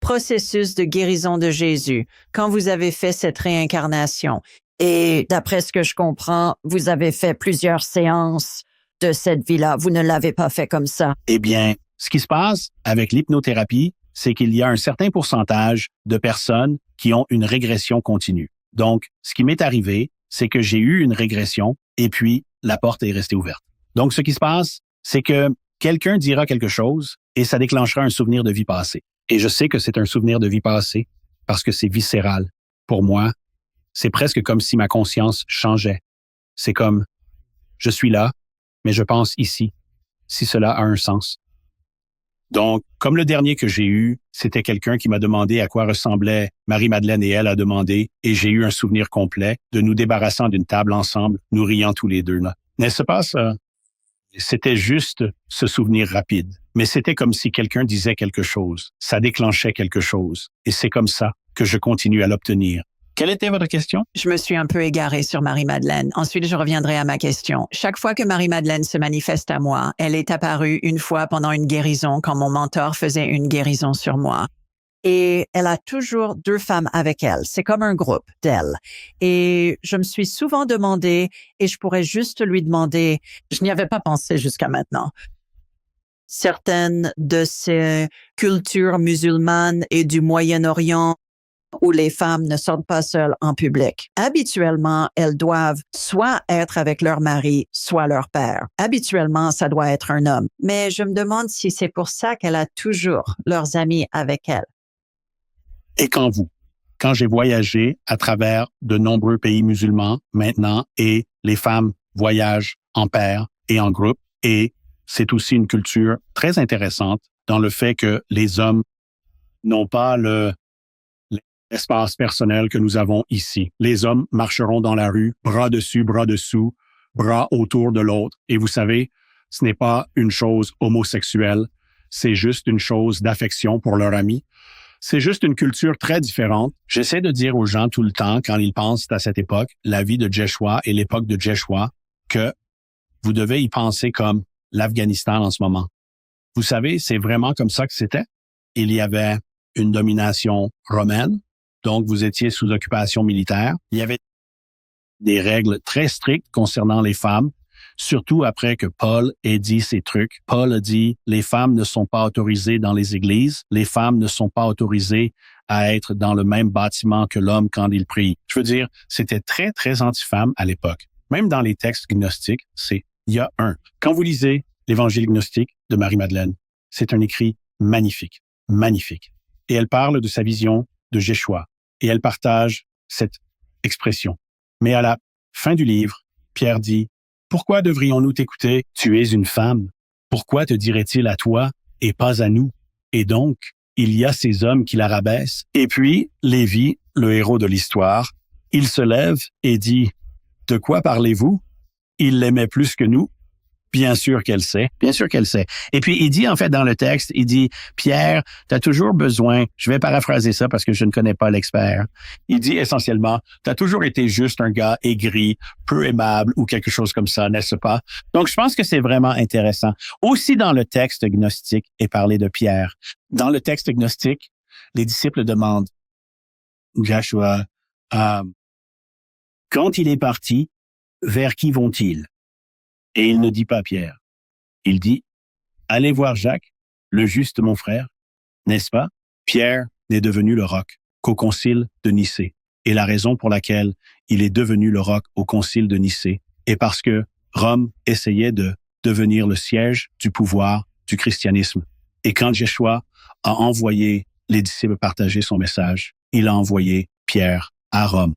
Speaker 1: processus de guérison de Jésus, quand vous avez fait cette réincarnation. Et d'après ce que je comprends, vous avez fait plusieurs séances de cette vie-là. Vous ne l'avez pas fait comme ça.
Speaker 2: Eh bien, ce qui se passe avec l'hypnothérapie, c'est qu'il y a un certain pourcentage de personnes qui ont une régression continue. Donc, ce qui m'est arrivé, c'est que j'ai eu une régression et puis la porte est restée ouverte. Donc, ce qui se passe, c'est que quelqu'un dira quelque chose et ça déclenchera un souvenir de vie passée. Et je sais que c'est un souvenir de vie passée parce que c'est viscéral. Pour moi, c'est presque comme si ma conscience changeait. C'est comme, je suis là, mais je pense ici, si cela a un sens. Donc, comme le dernier que j'ai eu, c'était quelqu'un qui m'a demandé à quoi ressemblait Marie-Madeleine et elle a demandé, et j'ai eu un souvenir complet de nous débarrassant d'une table ensemble, nous riant tous les deux. N'est-ce pas ça? C'était juste ce souvenir rapide. Mais c'était comme si quelqu'un disait quelque chose. Ça déclenchait quelque chose. Et c'est comme ça que je continue à l'obtenir. Quelle était votre question?
Speaker 1: Je me suis un peu égarée sur Marie-Madeleine. Ensuite, je reviendrai à ma question. Chaque fois que Marie-Madeleine se manifeste à moi, elle est apparue une fois pendant une guérison quand mon mentor faisait une guérison sur moi. Et elle a toujours 2 femmes avec elle. C'est comme un groupe d'elles. Et je me suis souvent demandé, et je pourrais juste lui demander, je n'y avais pas pensé jusqu'à maintenant. Certaines de ces cultures musulmanes et du Moyen-Orient où les femmes ne sortent pas seules en public. Habituellement, elles doivent soit être avec leur mari, soit leur père. Habituellement, ça doit être un homme. Mais je me demande si c'est pour ça qu'elle a toujours leurs amis avec elle.
Speaker 2: Et quand j'ai voyagé à travers de nombreux pays musulmans maintenant et les femmes voyagent en paire et en groupe et c'est aussi une culture très intéressante dans le fait que les hommes n'ont pas l'espace personnel que nous avons ici. Les hommes marcheront dans la rue, bras dessus, bras dessous, bras autour de l'autre. Et vous savez, ce n'est pas une chose homosexuelle, c'est juste une chose d'affection pour leur ami. C'est juste une culture très différente. J'essaie de dire aux gens tout le temps, quand ils pensent à cette époque, la vie de Jeshua et l'époque de Jeshua, que vous devez y penser comme l'Afghanistan en ce moment. Vous savez, c'est vraiment comme ça que c'était. Il y avait une domination romaine, donc vous étiez sous occupation militaire. Il y avait des règles très strictes concernant les femmes, surtout après que Paul ait dit ces trucs. Paul a dit, les femmes ne sont pas autorisées dans les églises, les femmes ne sont pas autorisées à être dans le même bâtiment que l'homme quand il prie. Je veux dire, c'était très, très anti-femme à l'époque. Même dans les textes gnostiques, il y a un. Quand vous lisez l'Évangile gnostique de Marie-Madeleine, c'est un écrit magnifique, magnifique. Et elle parle de sa vision de Jeshua. Et elle partage cette expression. Mais à la Fin du livre. Pierre dit, « Pourquoi devrions-nous t'écouter? Tu es une femme. Pourquoi te dirait-il à toi et pas à nous? » Et donc, il y a ces hommes qui la rabaissent. Et puis, Lévi, le héros de l'histoire, il se lève et dit, « De quoi parlez-vous? Il l'aimait plus que nous. » Bien sûr qu'elle sait. Bien sûr qu'elle sait. Et puis, il dit, en fait, dans le texte, il dit, Pierre, tu as toujours besoin, je vais paraphraser ça parce que je ne connais pas l'expert. Il dit essentiellement, tu as toujours été juste un gars aigri, peu aimable ou quelque chose comme ça, n'est-ce pas? Donc, je pense que c'est vraiment intéressant. Aussi, dans le texte gnostique est parlé de Pierre. Dans le texte gnostique, les disciples demandent, Joshua, quand il est parti, vers qui vont-ils? Et il ne dit pas Pierre. Il dit, allez voir Jacques, le juste mon frère, n'est-ce pas? Pierre n'est devenu le roc qu'au concile de Nicée. Et la raison pour laquelle il est devenu le roc au concile de Nicée est parce que Rome essayait de devenir le siège du pouvoir du christianisme. Et quand Yeshua a envoyé les disciples partager son message, il a envoyé Pierre à Rome.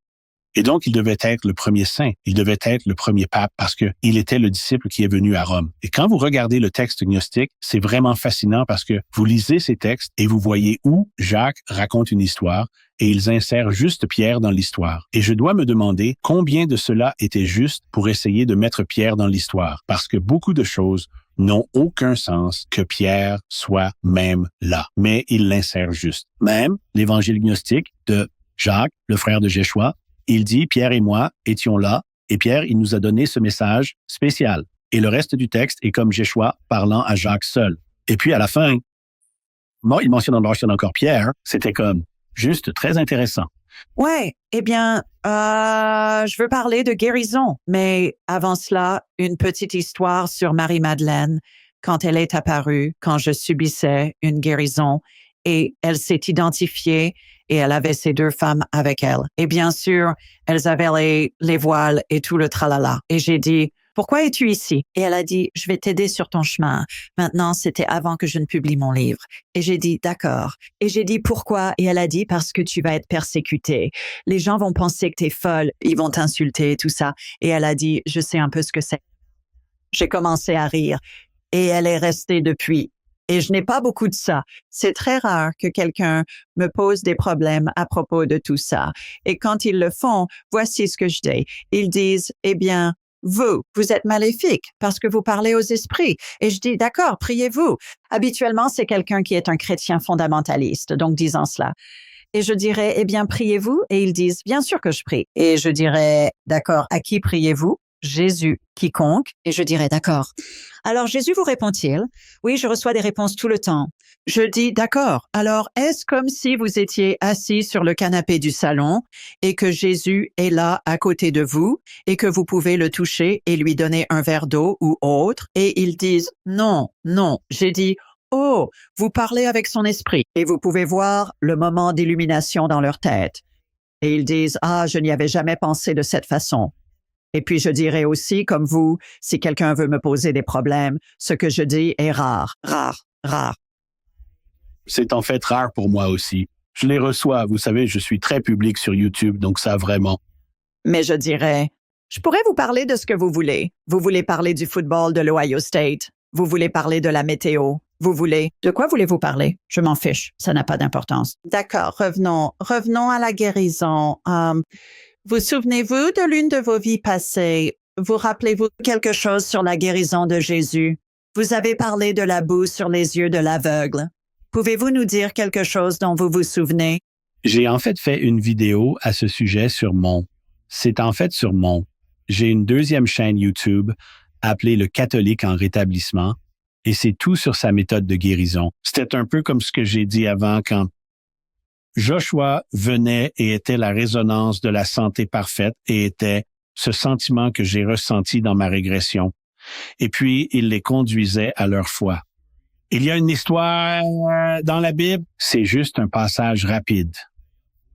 Speaker 2: Et donc, il devait être le premier saint, il devait être le premier pape parce que il était le disciple qui est venu à Rome. Et quand vous regardez le texte gnostique, c'est vraiment fascinant parce que vous lisez ces textes et vous voyez où Jacques raconte une histoire et ils insèrent juste Pierre dans l'histoire. Et je dois me demander combien de cela était juste pour essayer de mettre Pierre dans l'histoire parce que beaucoup de choses n'ont aucun sens que Pierre soit même là. Mais il l'insère juste. Même l'évangile gnostique de Jacques, le frère de Yeshua, il dit, Pierre et moi étions là, et Pierre, il nous a donné ce message spécial. Et le reste du texte est comme Yeshua parlant à Jacques seul. Et puis à la fin, il mentionne encore Pierre, c'était comme juste très intéressant.
Speaker 1: Ouais, eh bien, je veux parler de guérison, mais avant cela, une petite histoire sur Marie-Madeleine, quand elle est apparue, quand je subissais une guérison, et elle s'est identifiée et elle avait ces deux femmes avec elle. Et bien sûr, elles avaient les voiles et tout le tralala. Et j'ai dit, pourquoi es-tu ici? Et elle a dit, je vais t'aider sur ton chemin. Maintenant, c'était avant que je ne publie mon livre. Et j'ai dit, d'accord. Et j'ai dit, pourquoi? Et elle a dit, parce que tu vas être persécutée. Les gens vont penser que t'es folle. Ils vont t'insulter, tout ça. Et elle a dit, je sais un peu ce que c'est. J'ai commencé à rire. Et elle est restée depuis. Et je n'ai pas beaucoup de ça. C'est très rare que quelqu'un me pose des problèmes à propos de tout ça. Et quand ils le font, voici ce que je dis. Ils disent, eh bien, vous êtes maléfique parce que vous parlez aux esprits. Et je dis, d'accord, priez-vous. Habituellement, c'est quelqu'un qui est un chrétien fondamentaliste, donc disant cela. Et je dirais, eh bien, priez-vous. Et ils disent, bien sûr que je prie. Et je dirais, d'accord, à qui priez-vous? Jésus, quiconque. Et je dirais, d'accord. Alors Jésus vous répond-il? Oui, je reçois des réponses tout le temps. Je dis, d'accord. Alors, est-ce comme si vous étiez assis sur le canapé du salon et que Jésus est là à côté de vous et que vous pouvez le toucher et lui donner un verre d'eau ou autre? Et ils disent, non, non. J'ai dit, oh, vous parlez avec son esprit et vous pouvez voir le moment d'illumination dans leur tête. Et ils disent, ah, je n'y avais jamais pensé de cette façon. Et puis je dirais aussi, comme vous, si quelqu'un veut me poser des problèmes, ce que je dis est rare.
Speaker 2: C'est en fait rare pour moi aussi. Je les reçois, vous savez, je suis très public sur YouTube, donc ça vraiment.
Speaker 1: Mais je dirais, je pourrais vous parler de ce que vous voulez. Vous voulez parler du football de l'Ohio State. Vous voulez parler de la météo. Vous voulez... De quoi voulez-vous parler? Je m'en fiche, ça n'a pas d'importance. D'accord, revenons à la guérison. Vous souvenez-vous de l'une de vos vies passées? Vous rappelez-vous quelque chose sur la guérison de Jésus? Vous avez parlé de la boue sur les yeux de l'aveugle. Pouvez-vous nous dire quelque chose dont vous vous souvenez?
Speaker 2: J'ai en fait une vidéo à ce sujet sur C'est en fait sur J'ai une deuxième chaîne YouTube appelée Le catholique en rétablissement et c'est tout sur sa méthode de guérison. C'était un peu comme ce que j'ai dit avant quand Joshua venait et était la résonance de la santé parfaite et était ce sentiment que j'ai ressenti dans ma régression. Et puis, il les conduisait à leur foi. Il y a une histoire dans la Bible, c'est juste un passage rapide.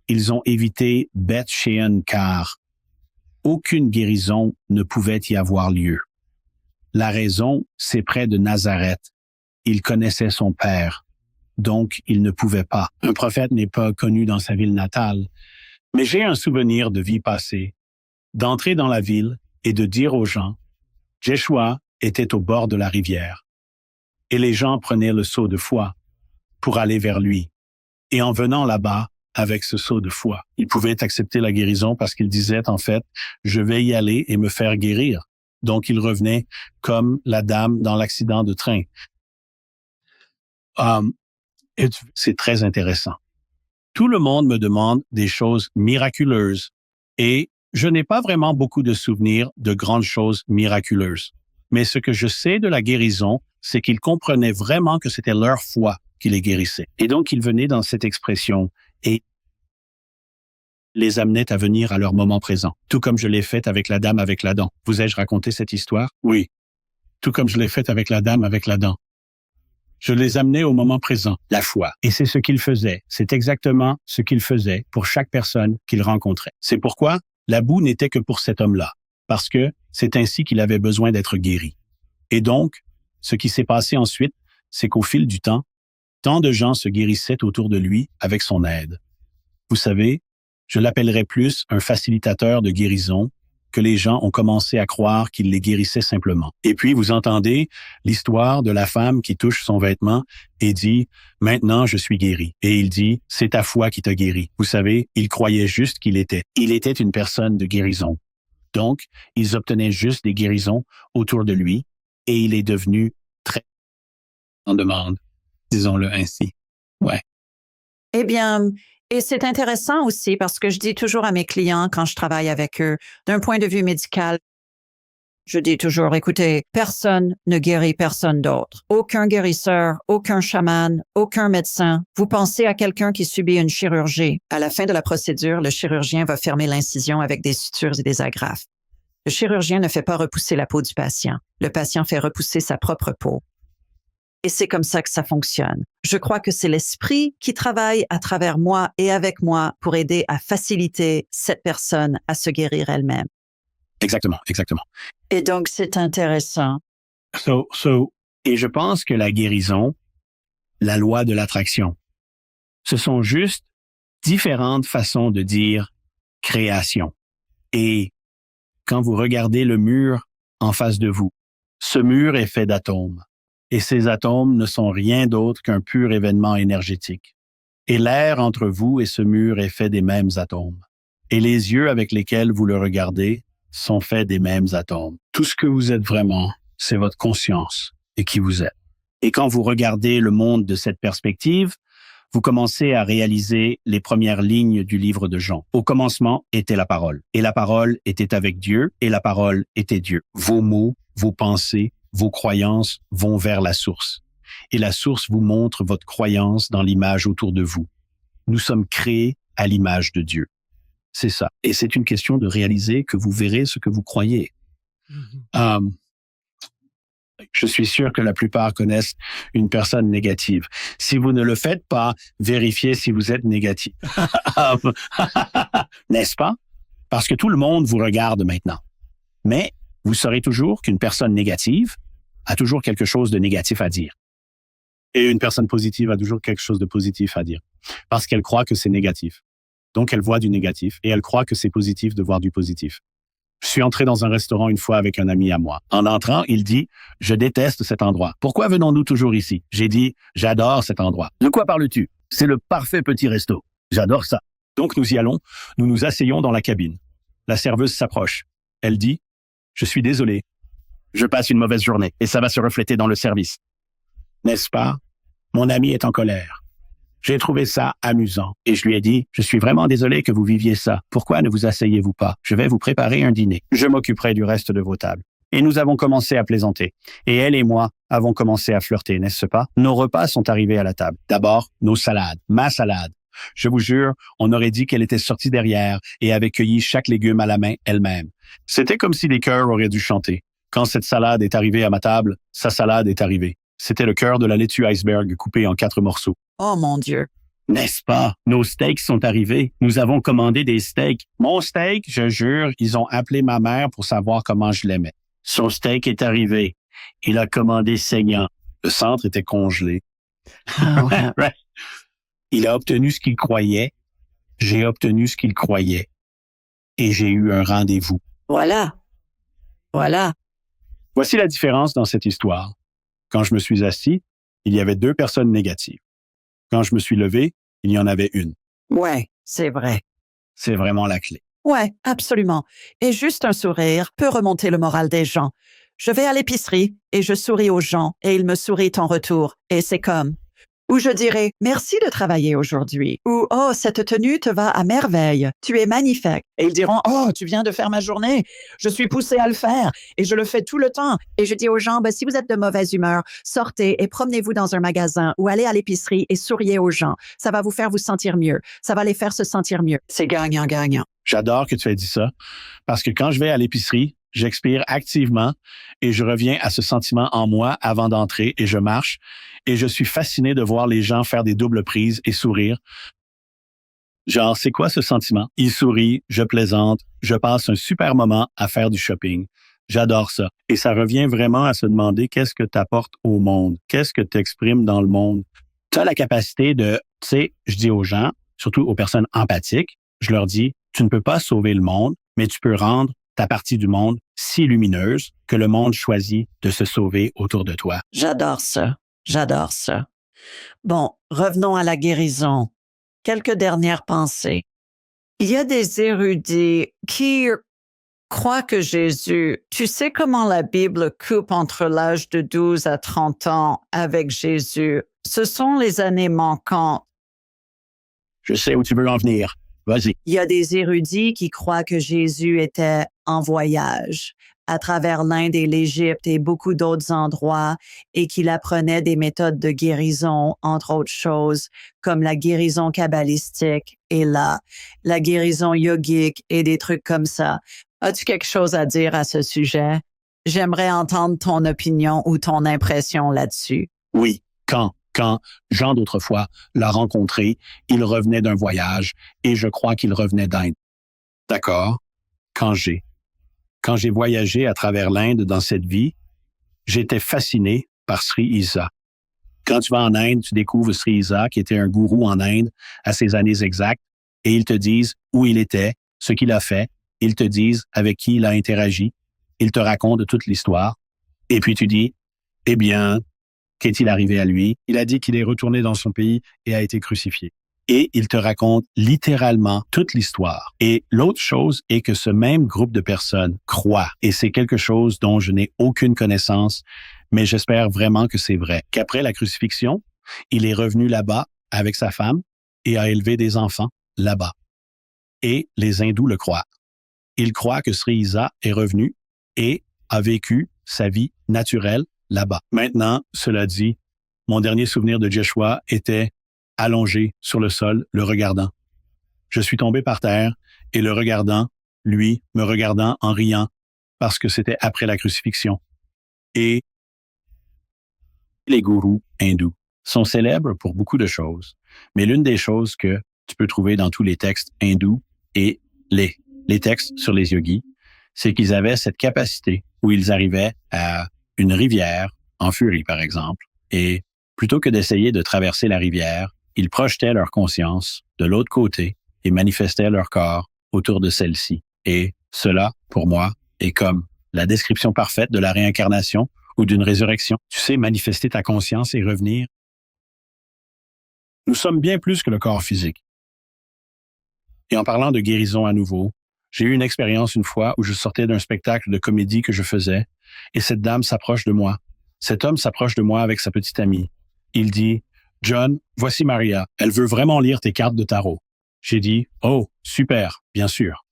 Speaker 2: Ils ont évité Beth Shean car aucune guérison ne pouvait y avoir lieu. La raison, c'est près de Nazareth. Il connaissait son père. Donc, il ne pouvait pas. Un prophète n'est pas connu dans sa ville natale. Mais j'ai un souvenir de vie passée, d'entrer dans la ville et de dire aux gens, Jeshua était au bord de la rivière. Et les gens prenaient le seau de foi pour aller vers lui. Et en venant là-bas, avec ce seau de foi, ils pouvaient accepter la guérison parce qu'ils disaient, en fait, je vais y aller et me faire guérir. Donc, ils revenaient comme la dame dans l'accident de train. C'est très intéressant. Tout le monde me demande des choses miraculeuses et je n'ai pas vraiment beaucoup de souvenirs de grandes choses miraculeuses. Mais ce que je sais de la guérison, c'est qu'ils comprenaient vraiment que c'était leur foi qui les guérissait. Et donc, ils venaient dans cette expression et les amenait à venir à leur moment présent, tout comme je l'ai fait avec la dame avec la dent. Vous ai-je raconté cette histoire? Oui. Tout comme je l'ai fait avec la dame avec la dent. Je les amenais au moment présent, la foi. Et c'est ce qu'ils faisaient. C'est exactement ce qu'ils faisaient pour chaque personne qu'ils rencontraient. C'est pourquoi la boue n'était que pour cet homme-là, parce que c'est ainsi qu'il avait besoin d'être guéri. Et donc, ce qui s'est passé ensuite, c'est qu'au fil du temps, tant de gens se guérissaient autour de lui avec son aide. Vous savez, je l'appellerais plus un facilitateur de guérison, que les gens ont commencé à croire qu'il les guérissait simplement. Et puis, vous entendez l'histoire de la femme qui touche son vêtement et dit « Maintenant, je suis guéri ». Et il dit « C'est ta foi qui t'a guéri ». Vous savez, il croyait juste qu'il était. Il était une personne de guérison. Donc, ils obtenaient juste des guérisons autour de lui et il est devenu très en demande, disons-le ainsi. Ouais.
Speaker 1: Eh bien, et c'est intéressant aussi parce que je dis toujours à mes clients quand je travaille avec eux, d'un point de vue médical, je dis toujours, écoutez, personne ne guérit personne d'autre. Aucun guérisseur, aucun chaman, aucun médecin. Vous pensez à quelqu'un qui subit une chirurgie. À la fin de la procédure, le chirurgien va fermer l'incision avec des sutures et des agrafes. Le chirurgien ne fait pas repousser la peau du patient. Le patient fait repousser sa propre peau. Et c'est comme ça que ça fonctionne. Je crois que c'est l'esprit qui travaille à travers moi et avec moi pour aider à faciliter cette personne à se guérir elle-même.
Speaker 2: Exactement, exactement.
Speaker 1: Et donc, c'est intéressant.
Speaker 2: Et je pense que la guérison, la loi de l'attraction, ce sont juste différentes façons de dire création. Et quand vous regardez le mur en face de vous, ce mur est fait d'atomes. Et ces atomes ne sont rien d'autre qu'un pur événement énergétique. Et l'air entre vous et ce mur est fait des mêmes atomes. Et les yeux avec lesquels vous le regardez sont faits des mêmes atomes. Tout ce que vous êtes vraiment, c'est votre conscience et qui vous êtes. Et quand vous regardez le monde de cette perspective, vous commencez à réaliser les premières lignes du livre de Jean. Au commencement était la parole. Et la parole était avec Dieu et la parole était Dieu. Vos mots, vos pensées, vos croyances vont vers la source. Et la source vous montre votre croyance dans l'image autour de vous. Nous sommes créés à l'image de Dieu. C'est ça. Et c'est une question de réaliser que vous verrez ce que vous croyez. Je suis sûr que la plupart connaissent une personne négative. Si vous ne le faites pas, vérifiez si vous êtes négatif. N'est-ce pas? Parce que tout le monde vous regarde maintenant. Mais vous saurez toujours qu'une personne négative a toujours quelque chose de négatif à dire. Et une personne positive a toujours quelque chose de positif à dire. Parce qu'elle croit que c'est négatif. Donc, elle voit du négatif et elle croit que c'est positif de voir du positif. Je suis entré dans un restaurant une fois avec un ami à moi. En entrant, il dit « Je déteste cet endroit. Pourquoi venons-nous toujours ici ?» J'ai dit « J'adore cet endroit. »« De quoi parles-tu ?»« C'est le parfait petit resto. J'adore ça. » Donc, nous y allons. Nous nous asseyons dans la cabine. La serveuse s'approche. Elle dit « Je suis désolé. Je passe une mauvaise journée et ça va se refléter dans le service. » N'est-ce pas? Mon ami est en colère. J'ai trouvé ça amusant et je lui ai dit « Je suis vraiment désolé que vous viviez ça. Pourquoi ne vous asseyez-vous pas? Je vais vous préparer un dîner. Je m'occuperai du reste de vos tables. » Et nous avons commencé à plaisanter. Et elle et moi avons commencé à flirter, n'est-ce pas? Nos repas sont arrivés à la table. D'abord, nos salades, ma salade. Je vous jure, on aurait dit qu'elle était sortie derrière et avait cueilli chaque légume à la main elle-même. C'était comme si les chœurs auraient dû chanter. Quand cette salade est arrivée à ma table, sa salade est arrivée. C'était le cœur de la laitue iceberg coupée en 4 morceaux.
Speaker 1: Oh mon Dieu!
Speaker 2: N'est-ce pas? Nos steaks sont arrivés. Nous avons commandé des steaks. Mon steak, je jure, ils ont appelé ma mère pour savoir comment je l'aimais. Son steak est arrivé. Il a commandé saignant. Le centre était congelé. Right. Il a obtenu ce qu'il croyait. J'ai obtenu ce qu'il croyait. et j'ai eu un rendez-vous.
Speaker 1: Voilà. Voilà.
Speaker 2: Voici la différence dans cette histoire. Quand je me suis assis, il y avait 2 personnes négatives. Quand je me suis levé, il y en avait une.
Speaker 1: Ouais, c'est vrai.
Speaker 2: C'est vraiment la clé.
Speaker 1: Ouais, absolument. Et juste un sourire peut remonter le moral des gens. Je vais à l'épicerie et je souris aux gens et ils me sourient en retour. Et c'est comme... Ou je dirais, merci de travailler aujourd'hui. Ou, oh, cette tenue te va à merveille. Tu es magnifique. Et ils diront, oh, tu viens de faire ma journée. Je suis poussé à le faire et je le fais tout le temps. Et je dis aux gens, ben, si vous êtes de mauvaise humeur, sortez et promenez-vous dans un magasin ou allez à l'épicerie et souriez aux gens. Ça va vous faire vous sentir mieux. Ça va les faire se sentir mieux. C'est gagnant-gagnant.
Speaker 2: J'adore que tu aies dit ça, parce que quand je vais à l'épicerie, j'expire activement et je reviens à ce sentiment en moi avant d'entrer et je marche et je suis fasciné de voir les gens faire des doubles prises et sourire. Genre, c'est quoi ce sentiment? Ils sourient, je plaisante, je passe un super moment à faire du shopping. J'adore ça. Et ça revient vraiment à se demander qu'est-ce que tu apportes au monde? Qu'est-ce que tu exprimes dans le monde? Tu as la capacité de, tu sais, je dis aux gens, surtout aux personnes empathiques, je leur dis, tu ne peux pas sauver le monde, mais tu peux rendre ta partie du monde si lumineuse que le monde choisit de se sauver autour de toi.
Speaker 1: J'adore ça. J'adore ça. Bon, revenons à la guérison. Quelques dernières pensées. Il y a des érudits qui croient que Jésus, tu sais comment la Bible coupe entre l'âge de 12 à 30 ans avec Jésus. Ce sont les années manquantes.
Speaker 2: Je sais où tu veux en venir. Vas-y.
Speaker 1: Il y a des érudits qui croient que Jésus était en voyage à travers l'Inde et l'Égypte et beaucoup d'autres endroits et qu'il apprenait des méthodes de guérison, entre autres choses, comme la guérison kabbalistique et la guérison yogique et des trucs comme ça. As-tu quelque chose à dire à ce sujet? J'aimerais entendre ton opinion ou ton impression là-dessus.
Speaker 2: Oui, quand Jean d'autrefois l'a rencontré, il revenait d'un voyage et je crois qu'il revenait d'Inde. D'accord? Quand j'ai voyagé à travers l'Inde dans cette vie, j'étais fasciné par Sri Isa. Quand tu vas en Inde, tu découvres Sri Isa, qui était un gourou en Inde à ses années exactes, et ils te disent où il était, ce qu'il a fait, ils te disent avec qui il a interagi, ils te racontent toute l'histoire, et puis tu dis, eh bien, qu'est-il arrivé à lui? Il a dit qu'il est retourné dans son pays et a été crucifié. Et il te raconte littéralement toute l'histoire. Et l'autre chose est que ce même groupe de personnes croit, et c'est quelque chose dont je n'ai aucune connaissance, mais j'espère vraiment que c'est vrai, qu'après la crucifixion, il est revenu là-bas avec sa femme et a élevé des enfants là-bas. Et les hindous le croient. Ils croient que Sri Isa est revenu et a vécu sa vie naturelle là-bas. Maintenant, cela dit, mon dernier souvenir de Joshua était allongé sur le sol, le regardant. Je suis tombé par terre et le regardant, lui, me regardant en riant parce que c'était après la crucifixion. Et les gourous hindous sont célèbres pour beaucoup de choses, mais l'une des choses que tu peux trouver dans tous les textes hindous et les textes sur les yogis, c'est qu'ils avaient cette capacité où ils arrivaient à une rivière en furie, par exemple, et plutôt que d'essayer de traverser la rivière, ils projetaient leur conscience de l'autre côté et manifestaient leur corps autour de celle-ci. Et cela, pour moi, est comme la description parfaite de la réincarnation ou d'une résurrection. Tu sais, manifester ta conscience et revenir. Nous sommes bien plus que le corps physique. Et en parlant de guérison à nouveau, j'ai eu une expérience une fois où je sortais d'un spectacle de comédie que je faisais et cette dame s'approche de moi. Cet homme s'approche de moi avec sa petite amie. Il dit, « John, voici Maria. Elle veut vraiment lire tes cartes de tarot. » J'ai dit, « Oh, super, bien sûr. »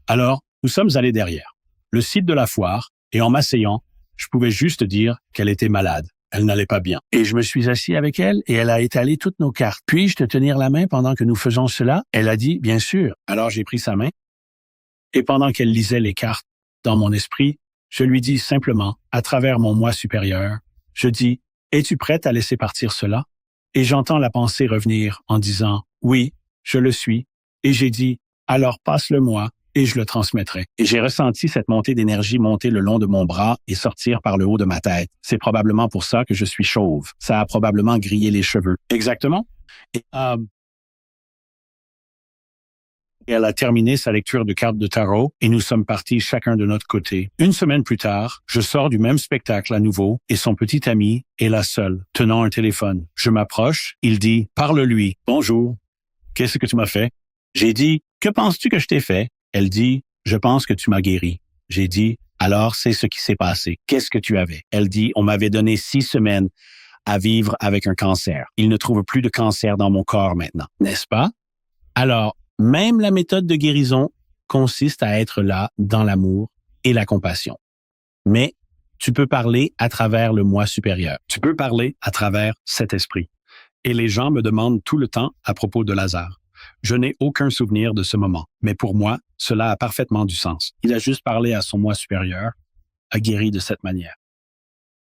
Speaker 2: Alors, nous sommes allés derrière, le site de la foire, et en m'asseyant, je pouvais juste dire qu'elle était malade. Elle n'allait pas bien. Et je me suis assis avec elle et elle a étalé toutes nos cartes. « Puis-je te tenir la main pendant que nous faisons cela? » Elle a dit, « Bien sûr. » Alors j'ai pris sa main et pendant qu'elle lisait les cartes dans mon esprit, je lui dis simplement, à travers mon moi supérieur, je dis, « Es-tu prête à laisser partir cela? » Et j'entends la pensée revenir en disant, « Oui, je le suis. » Et j'ai dit, « Alors passe-le-moi et je le transmettrai. » Et j'ai ressenti cette montée d'énergie monter le long de mon bras et sortir par le haut de ma tête. C'est probablement pour ça que je suis chauve. Ça a probablement grillé les cheveux. Exactement. Et, Elle a terminé sa lecture de cartes de tarot et nous sommes partis chacun de notre côté. Une semaine plus tard, je sors du même spectacle à nouveau et son petit ami est là seul, tenant un téléphone. Je m'approche, il dit « Parle-lui. Bonjour. Qu'est-ce que tu m'as fait? » J'ai dit « Que penses-tu que je t'ai fait? » Elle dit « Je pense que tu m'as guéri. » J'ai dit « Alors, c'est ce qui s'est passé. Qu'est-ce que tu avais? » Elle dit « On m'avait donné 6 semaines à vivre avec un cancer. Il ne trouve plus de cancer dans mon corps maintenant. N'est-ce pas? Alors, même la méthode de guérison consiste à être là dans l'amour et la compassion. Mais tu peux parler à travers le moi supérieur. Tu peux parler à travers cet esprit. Et les gens me demandent tout le temps à propos de Lazare. Je n'ai aucun souvenir de ce moment, mais pour moi, cela a parfaitement du sens. Il a juste parlé à son moi supérieur, a guéri de cette manière.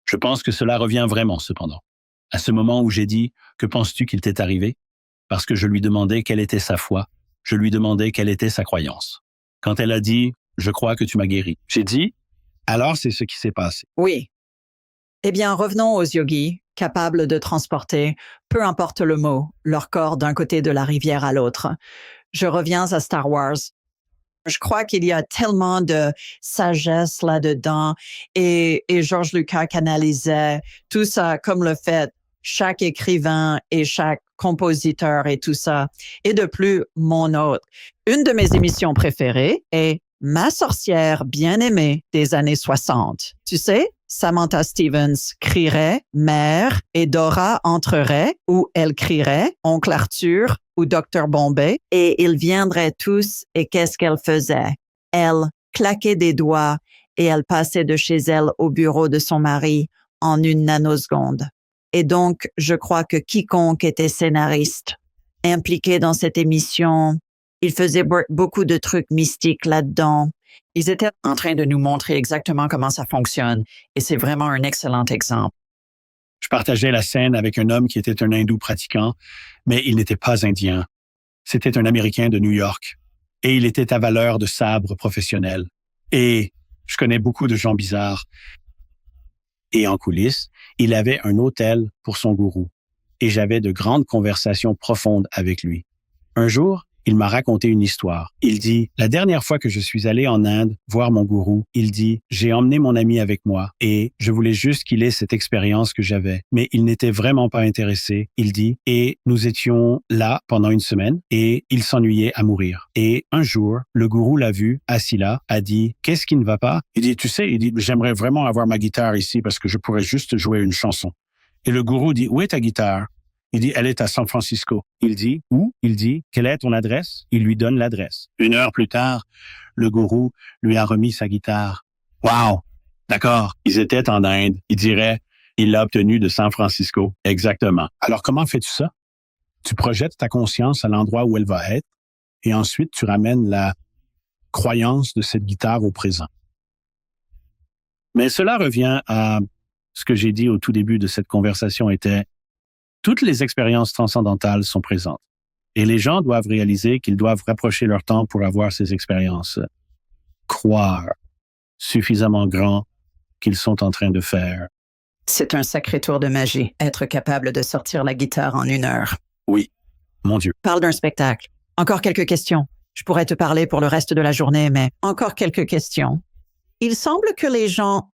Speaker 2: Je pense que cela revient vraiment, cependant. À ce moment où j'ai dit « Que penses-tu qu'il t'est arrivé ?» Parce que je lui demandais quelle était sa foi, je lui demandais quelle était sa croyance. Quand elle a dit « Je crois que tu m'as guéri », j'ai dit « Alors c'est ce qui s'est passé. »
Speaker 1: Oui. Eh bien, revenons aux yogis, capables de transporter, peu importe le mot, leur corps d'un côté de la rivière à l'autre. Je reviens à Star Wars. Je crois qu'il y a tellement de sagesse là-dedans et George Lucas canalisait tout ça comme le fait chaque écrivain et chaque compositeur et tout ça. Et de plus, mon autre. Une de mes émissions préférées est Ma sorcière bien-aimée des années 60. Tu sais, Samantha Stevens crierait Mère et Dora entrerait ou elle crierait Oncle Arthur ou Dr. Bombay et ils viendraient tous et qu'est-ce qu'elle faisait? Elle claquait des doigts et elle passait de chez elle au bureau de son mari en une nanoseconde. Et donc, je crois que quiconque était scénariste, impliqué dans cette émission, il faisait beaucoup de trucs mystiques là-dedans. Ils étaient en train de nous montrer exactement comment ça fonctionne et c'est vraiment un excellent exemple.
Speaker 2: Je partageais la scène avec un homme qui était un hindou pratiquant, mais il n'était pas indien. C'était un Américain de New York et il était avaleur de sabre professionnel. Et je connais beaucoup de gens bizarres. Et en coulisses, il avait un hôtel pour son gourou et j'avais de grandes conversations profondes avec lui. Un jour, il m'a raconté une histoire. Il dit, la dernière fois que je suis allé en Inde voir mon gourou, il dit, j'ai emmené mon ami avec moi et je voulais juste qu'il ait cette expérience que j'avais. Mais il n'était vraiment pas intéressé, il dit, et nous étions là pendant une semaine et il s'ennuyait à mourir. Et un jour, le gourou l'a vu, assis là, a dit, qu'est-ce qui ne va pas? Il dit, tu sais, il dit, j'aimerais vraiment avoir ma guitare ici parce que je pourrais juste jouer une chanson. Et le gourou dit, où est ta guitare? Il dit, elle est à San Francisco. Il dit, où? Il dit, quelle est ton adresse? Il lui donne l'adresse. 1 heure plus tard, le gourou lui a remis sa guitare. Wow! D'accord. Ils étaient en Inde. Il dirait, il l'a obtenu de San Francisco. Exactement. Alors, comment fais-tu ça? Tu projettes ta conscience à l'endroit où elle va être et ensuite tu ramènes la croyance de cette guitare au présent. Mais cela revient à ce que j'ai dit au tout début de cette conversation était toutes les expériences transcendantales sont présentes et les gens doivent réaliser qu'ils doivent rapprocher leur temps pour avoir ces expériences. Croire suffisamment grand qu'ils sont en train de faire.
Speaker 1: C'est un sacré tour de magie, être capable de sortir la guitare en 1 heure.
Speaker 2: Oui, mon Dieu.
Speaker 1: Parle d'un spectacle. Encore quelques questions. Je pourrais te parler pour le reste de la journée, mais encore quelques questions. Il semble que les gens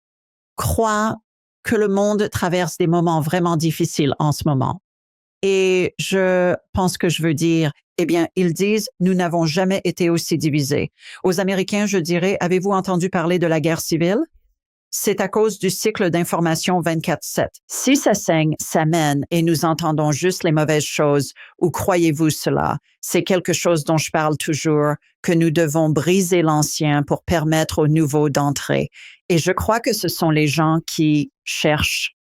Speaker 1: croient que le monde traverse des moments vraiment difficiles en ce moment. Et je pense que je veux dire, eh bien, ils disent, nous n'avons jamais été aussi divisés. Aux Américains, je dirais, avez-vous entendu parler de la guerre civile? C'est à cause du cycle d'information 24/7. Si ça saigne, ça mène et nous entendons juste les mauvaises choses. Ou croyez-vous cela? C'est quelque chose dont je parle toujours, que nous devons briser l'ancien pour permettre aux nouveaux d'entrer. Et je crois que ce sont les gens qui cherchent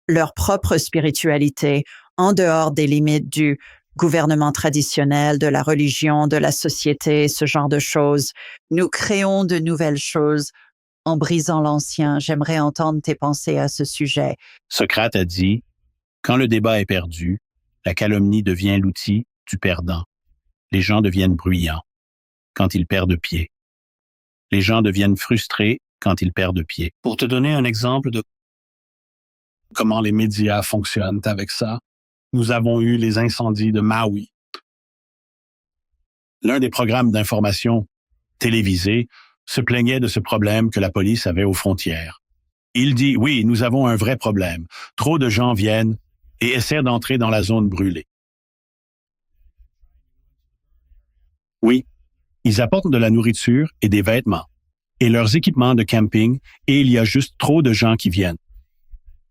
Speaker 1: leur propre spiritualité en dehors des limites du gouvernement traditionnel, de la religion, de la société, ce genre de choses. Nous créons de nouvelles choses en brisant l'ancien. J'aimerais entendre tes pensées à ce sujet.
Speaker 2: Socrate a dit, quand le débat est perdu, la calomnie devient l'outil du perdant. Les gens deviennent bruyants quand ils perdent pied. Les gens deviennent frustrés quand ils perdent pied. Pour te donner un exemple de comment les médias fonctionnent avec ça, nous avons eu les incendies de Maui. L'un des programmes d'information télévisés se plaignait de ce problème que la police avait aux frontières. Il dit, oui, nous avons un vrai problème. Trop de gens viennent et essaient d'entrer dans la zone brûlée. Oui, ils apportent de la nourriture et des vêtements et leurs équipements de camping et il y a juste trop de gens qui viennent.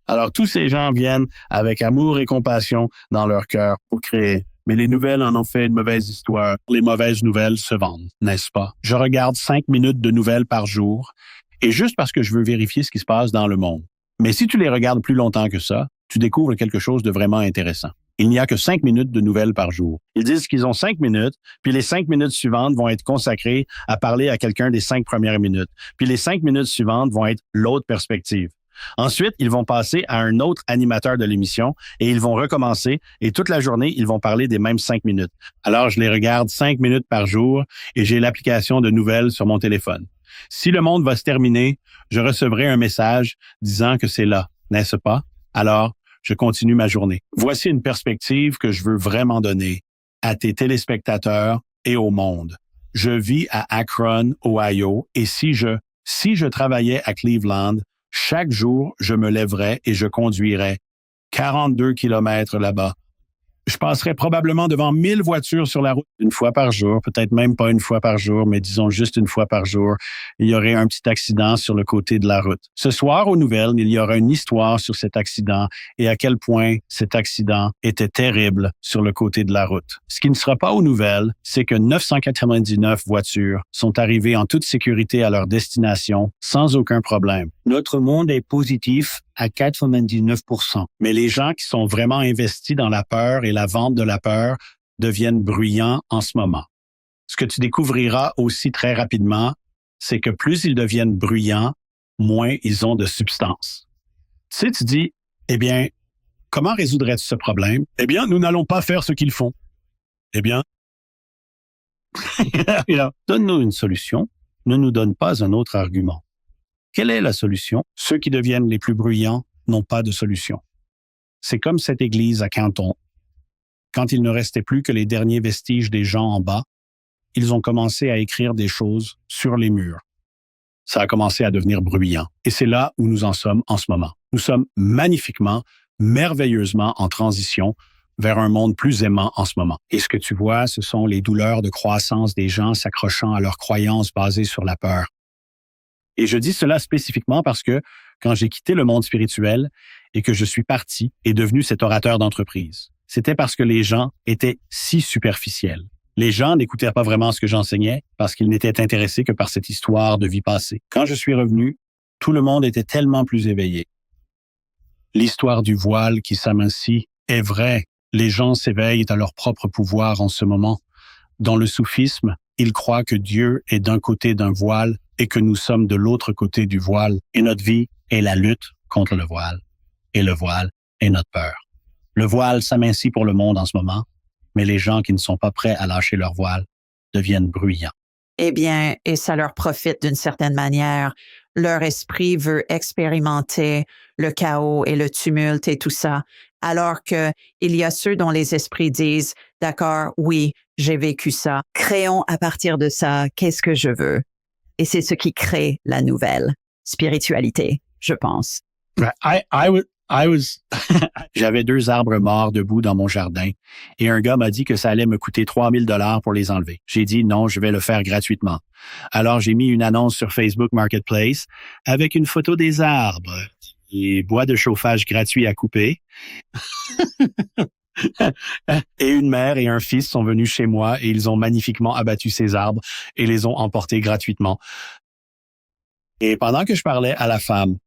Speaker 2: Alors tous ces gens viennent avec amour et compassion dans leur cœur pour créer. Mais les nouvelles en ont fait une mauvaise histoire. Les mauvaises nouvelles se vendent, n'est-ce pas? Je regarde 5 minutes de nouvelles par jour et juste parce que je veux vérifier ce qui se passe dans le monde. Mais si tu les regardes plus longtemps que ça, tu découvres quelque chose de vraiment intéressant. Il n'y a que 5 minutes de nouvelles par jour. Ils disent qu'ils ont 5 minutes, puis les 5 minutes suivantes vont être consacrées à parler à quelqu'un des 5 premières minutes. Puis les 5 minutes suivantes vont être l'autre perspective. Ensuite, ils vont passer à un autre animateur de l'émission et ils vont recommencer et toute la journée, ils vont parler des mêmes 5 minutes. Alors, je les regarde 5 minutes par jour et j'ai l'application de nouvelles sur mon téléphone. Si le monde va se terminer, je recevrai un message disant que c'est là, n'est-ce pas? Alors, je continue ma journée. Voici une perspective que je veux vraiment donner à tes téléspectateurs et au monde. Je vis à Akron, Ohio, et si je travaillais à Cleveland, chaque jour, je me lèverais et je conduirais 42 kilomètres là-bas. Je passerais probablement devant 1000 voitures sur la route une fois par jour, peut-être même pas une fois par jour, mais disons juste une fois par jour. Il y aurait un petit accident sur le côté de la route. Ce soir, aux nouvelles, il y aura une histoire sur cet accident et à quel point cet accident était terrible sur le côté de la route. Ce qui ne sera pas aux nouvelles, c'est que 999 voitures sont arrivées en toute sécurité à leur destination sans aucun problème. Notre monde est positif à 99%. Mais les gens qui sont vraiment investis dans la peur et la vente de la peur deviennent bruyants en ce moment. Ce que tu découvriras aussi très rapidement, c'est que plus ils deviennent bruyants, moins ils ont de substance. Tu sais, tu dis, eh bien, comment résoudrais-tu ce problème? Eh bien, nous n'allons pas faire ce qu'ils font. Eh bien, donne-nous une solution, ne nous donne pas un autre argument. Quelle est la solution? Ceux qui deviennent les plus bruyants n'ont pas de solution. C'est comme cette église à Canton. Quand il ne restait plus que les derniers vestiges des gens en bas, ils ont commencé à écrire des choses sur les murs. Ça a commencé à devenir bruyant. Et c'est là où nous en sommes en ce moment. Nous sommes magnifiquement, merveilleusement en transition vers un monde plus aimant en ce moment. Et ce que tu vois, ce sont les douleurs de croissance des gens s'accrochant à leurs croyances basées sur la peur. Et je dis cela spécifiquement parce que quand j'ai quitté le monde spirituel et que je suis parti et devenu cet orateur d'entreprise, c'était parce que les gens étaient si superficiels. Les gens n'écoutaient pas vraiment ce que j'enseignais parce qu'ils n'étaient intéressés que par cette histoire de vie passée. Quand je suis revenu, tout le monde était tellement plus éveillé. L'histoire du voile qui s'amincit est vraie. Les gens s'éveillent à leur propre pouvoir en ce moment. Dans le soufisme, ils croient que Dieu est d'un côté d'un voile et que nous sommes de l'autre côté du voile. Et notre vie est la lutte contre le voile. Et le voile est notre peur. Le voile s'amincit pour le monde en ce moment, mais les gens qui ne sont pas prêts à lâcher leur voile deviennent bruyants.
Speaker 1: Eh bien, et ça leur profite d'une certaine manière. Leur esprit veut expérimenter le chaos et le tumulte et tout ça, alors que il y a ceux dont les esprits disent, d'accord, oui, j'ai vécu ça. Créons à partir de ça, qu'est-ce que je veux? Et c'est ce qui crée la nouvelle spiritualité, je pense.
Speaker 2: J'avais 2 arbres morts debout dans mon jardin et un gars m'a dit que ça allait me coûter 3000 $ pour les enlever. J'ai dit non, je vais le faire gratuitement. Alors j'ai mis une annonce sur Facebook Marketplace avec une photo des arbres et bois de chauffage gratuit à couper. Et une mère et un fils sont venus chez moi et ils ont magnifiquement abattu ces arbres et les ont emportés gratuitement. Et pendant que je parlais à la femme,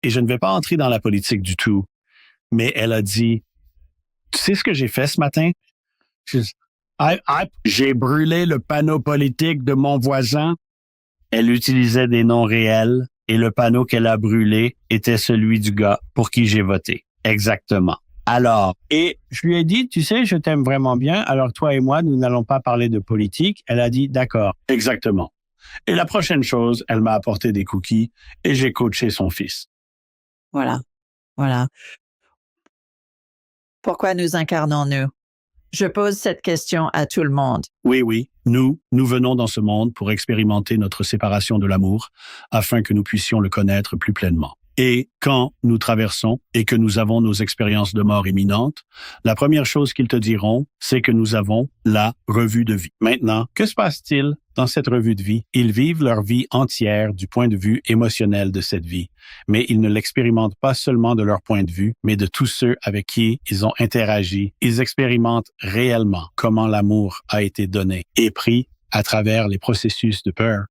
Speaker 2: et je ne vais pas entrer dans la politique du tout, mais elle a dit, tu sais ce que j'ai fait ce matin? J'ai brûlé le panneau politique de mon voisin. Elle utilisait des noms réels et le panneau qu'elle a brûlé était celui du gars pour qui j'ai voté. Exactement. Alors, et je lui ai dit, tu sais, je t'aime vraiment bien, alors toi et moi, nous n'allons pas parler de politique. Elle a dit, d'accord. Exactement. Et la prochaine chose, elle m'a apporté des cookies et j'ai coaché son fils.
Speaker 1: Voilà. Pourquoi nous incarnons-nous? Je pose cette question à tout le monde.
Speaker 2: Oui, nous venons dans ce monde pour expérimenter notre séparation de l'amour afin que nous puissions le connaître plus pleinement. Et quand nous traversons et que nous avons nos expériences de mort imminente, la première chose qu'ils te diront, c'est que nous avons la revue de vie. Maintenant, que se passe-t-il dans cette revue de vie? Ils vivent leur vie entière du point de vue émotionnel de cette vie, mais ils ne l'expérimentent pas seulement de leur point de vue, mais de tous ceux avec qui ils ont interagi. Ils expérimentent réellement comment l'amour a été donné et pris à travers les processus de peur.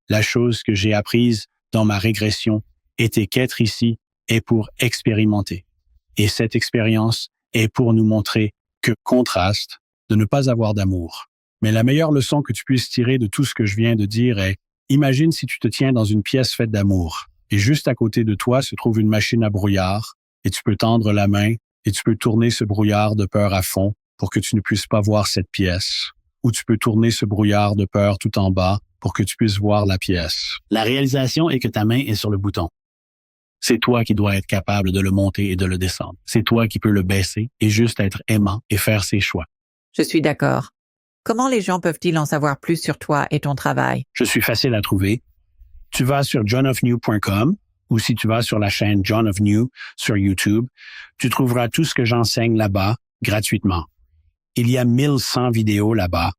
Speaker 2: La chose que j'ai apprise dans ma régression était qu'être ici est pour expérimenter. Et cette expérience est pour nous montrer que contraste de ne pas avoir d'amour. Mais la meilleure leçon que tu puisses tirer de tout ce que je viens de dire est, imagine si tu te tiens dans une pièce faite d'amour et juste à côté de toi se trouve une machine à brouillard et tu peux tendre la main et tu peux tourner ce brouillard de peur à fond pour que tu ne puisses pas voir cette pièce. Ou tu peux tourner ce brouillard de peur tout en bas pour que tu puisses voir la pièce. La réalisation est que ta main est sur le bouton. C'est toi qui dois être capable de le monter et de le descendre. C'est toi qui peux le baisser et juste être aimant et faire ses choix.
Speaker 1: Je suis d'accord. Comment les gens peuvent-ils en savoir plus sur toi et ton travail?
Speaker 2: Je suis facile à trouver. Tu vas sur johnofnew.com ou si tu vas sur la chaîne John of New sur YouTube, tu trouveras tout ce que j'enseigne là-bas gratuitement. Il y a 1100 vidéos là-bas.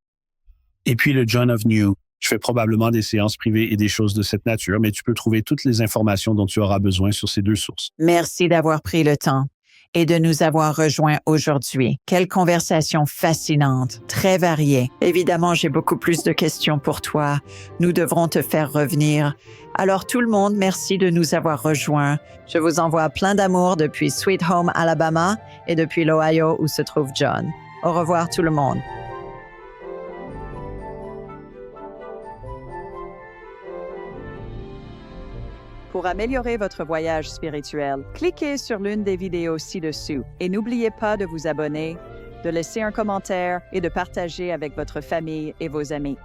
Speaker 2: Et puis le John of New. Je fais probablement des séances privées et des choses de cette nature, mais tu peux trouver toutes les informations dont tu auras besoin sur ces deux sources.
Speaker 1: Merci d'avoir pris le temps et de nous avoir rejoints aujourd'hui. Quelle conversation fascinante, très variée. Évidemment, j'ai beaucoup plus de questions pour toi. Nous devrons te faire revenir. Alors tout le monde, merci de nous avoir rejoints. Je vous envoie plein d'amour depuis Sweet Home, Alabama et depuis l'Ohio où se trouve John. Au revoir tout le monde. Pour améliorer votre voyage spirituel, cliquez sur l'une des vidéos ci-dessous et n'oubliez pas de vous abonner, de laisser un commentaire et de partager avec votre famille et vos amis.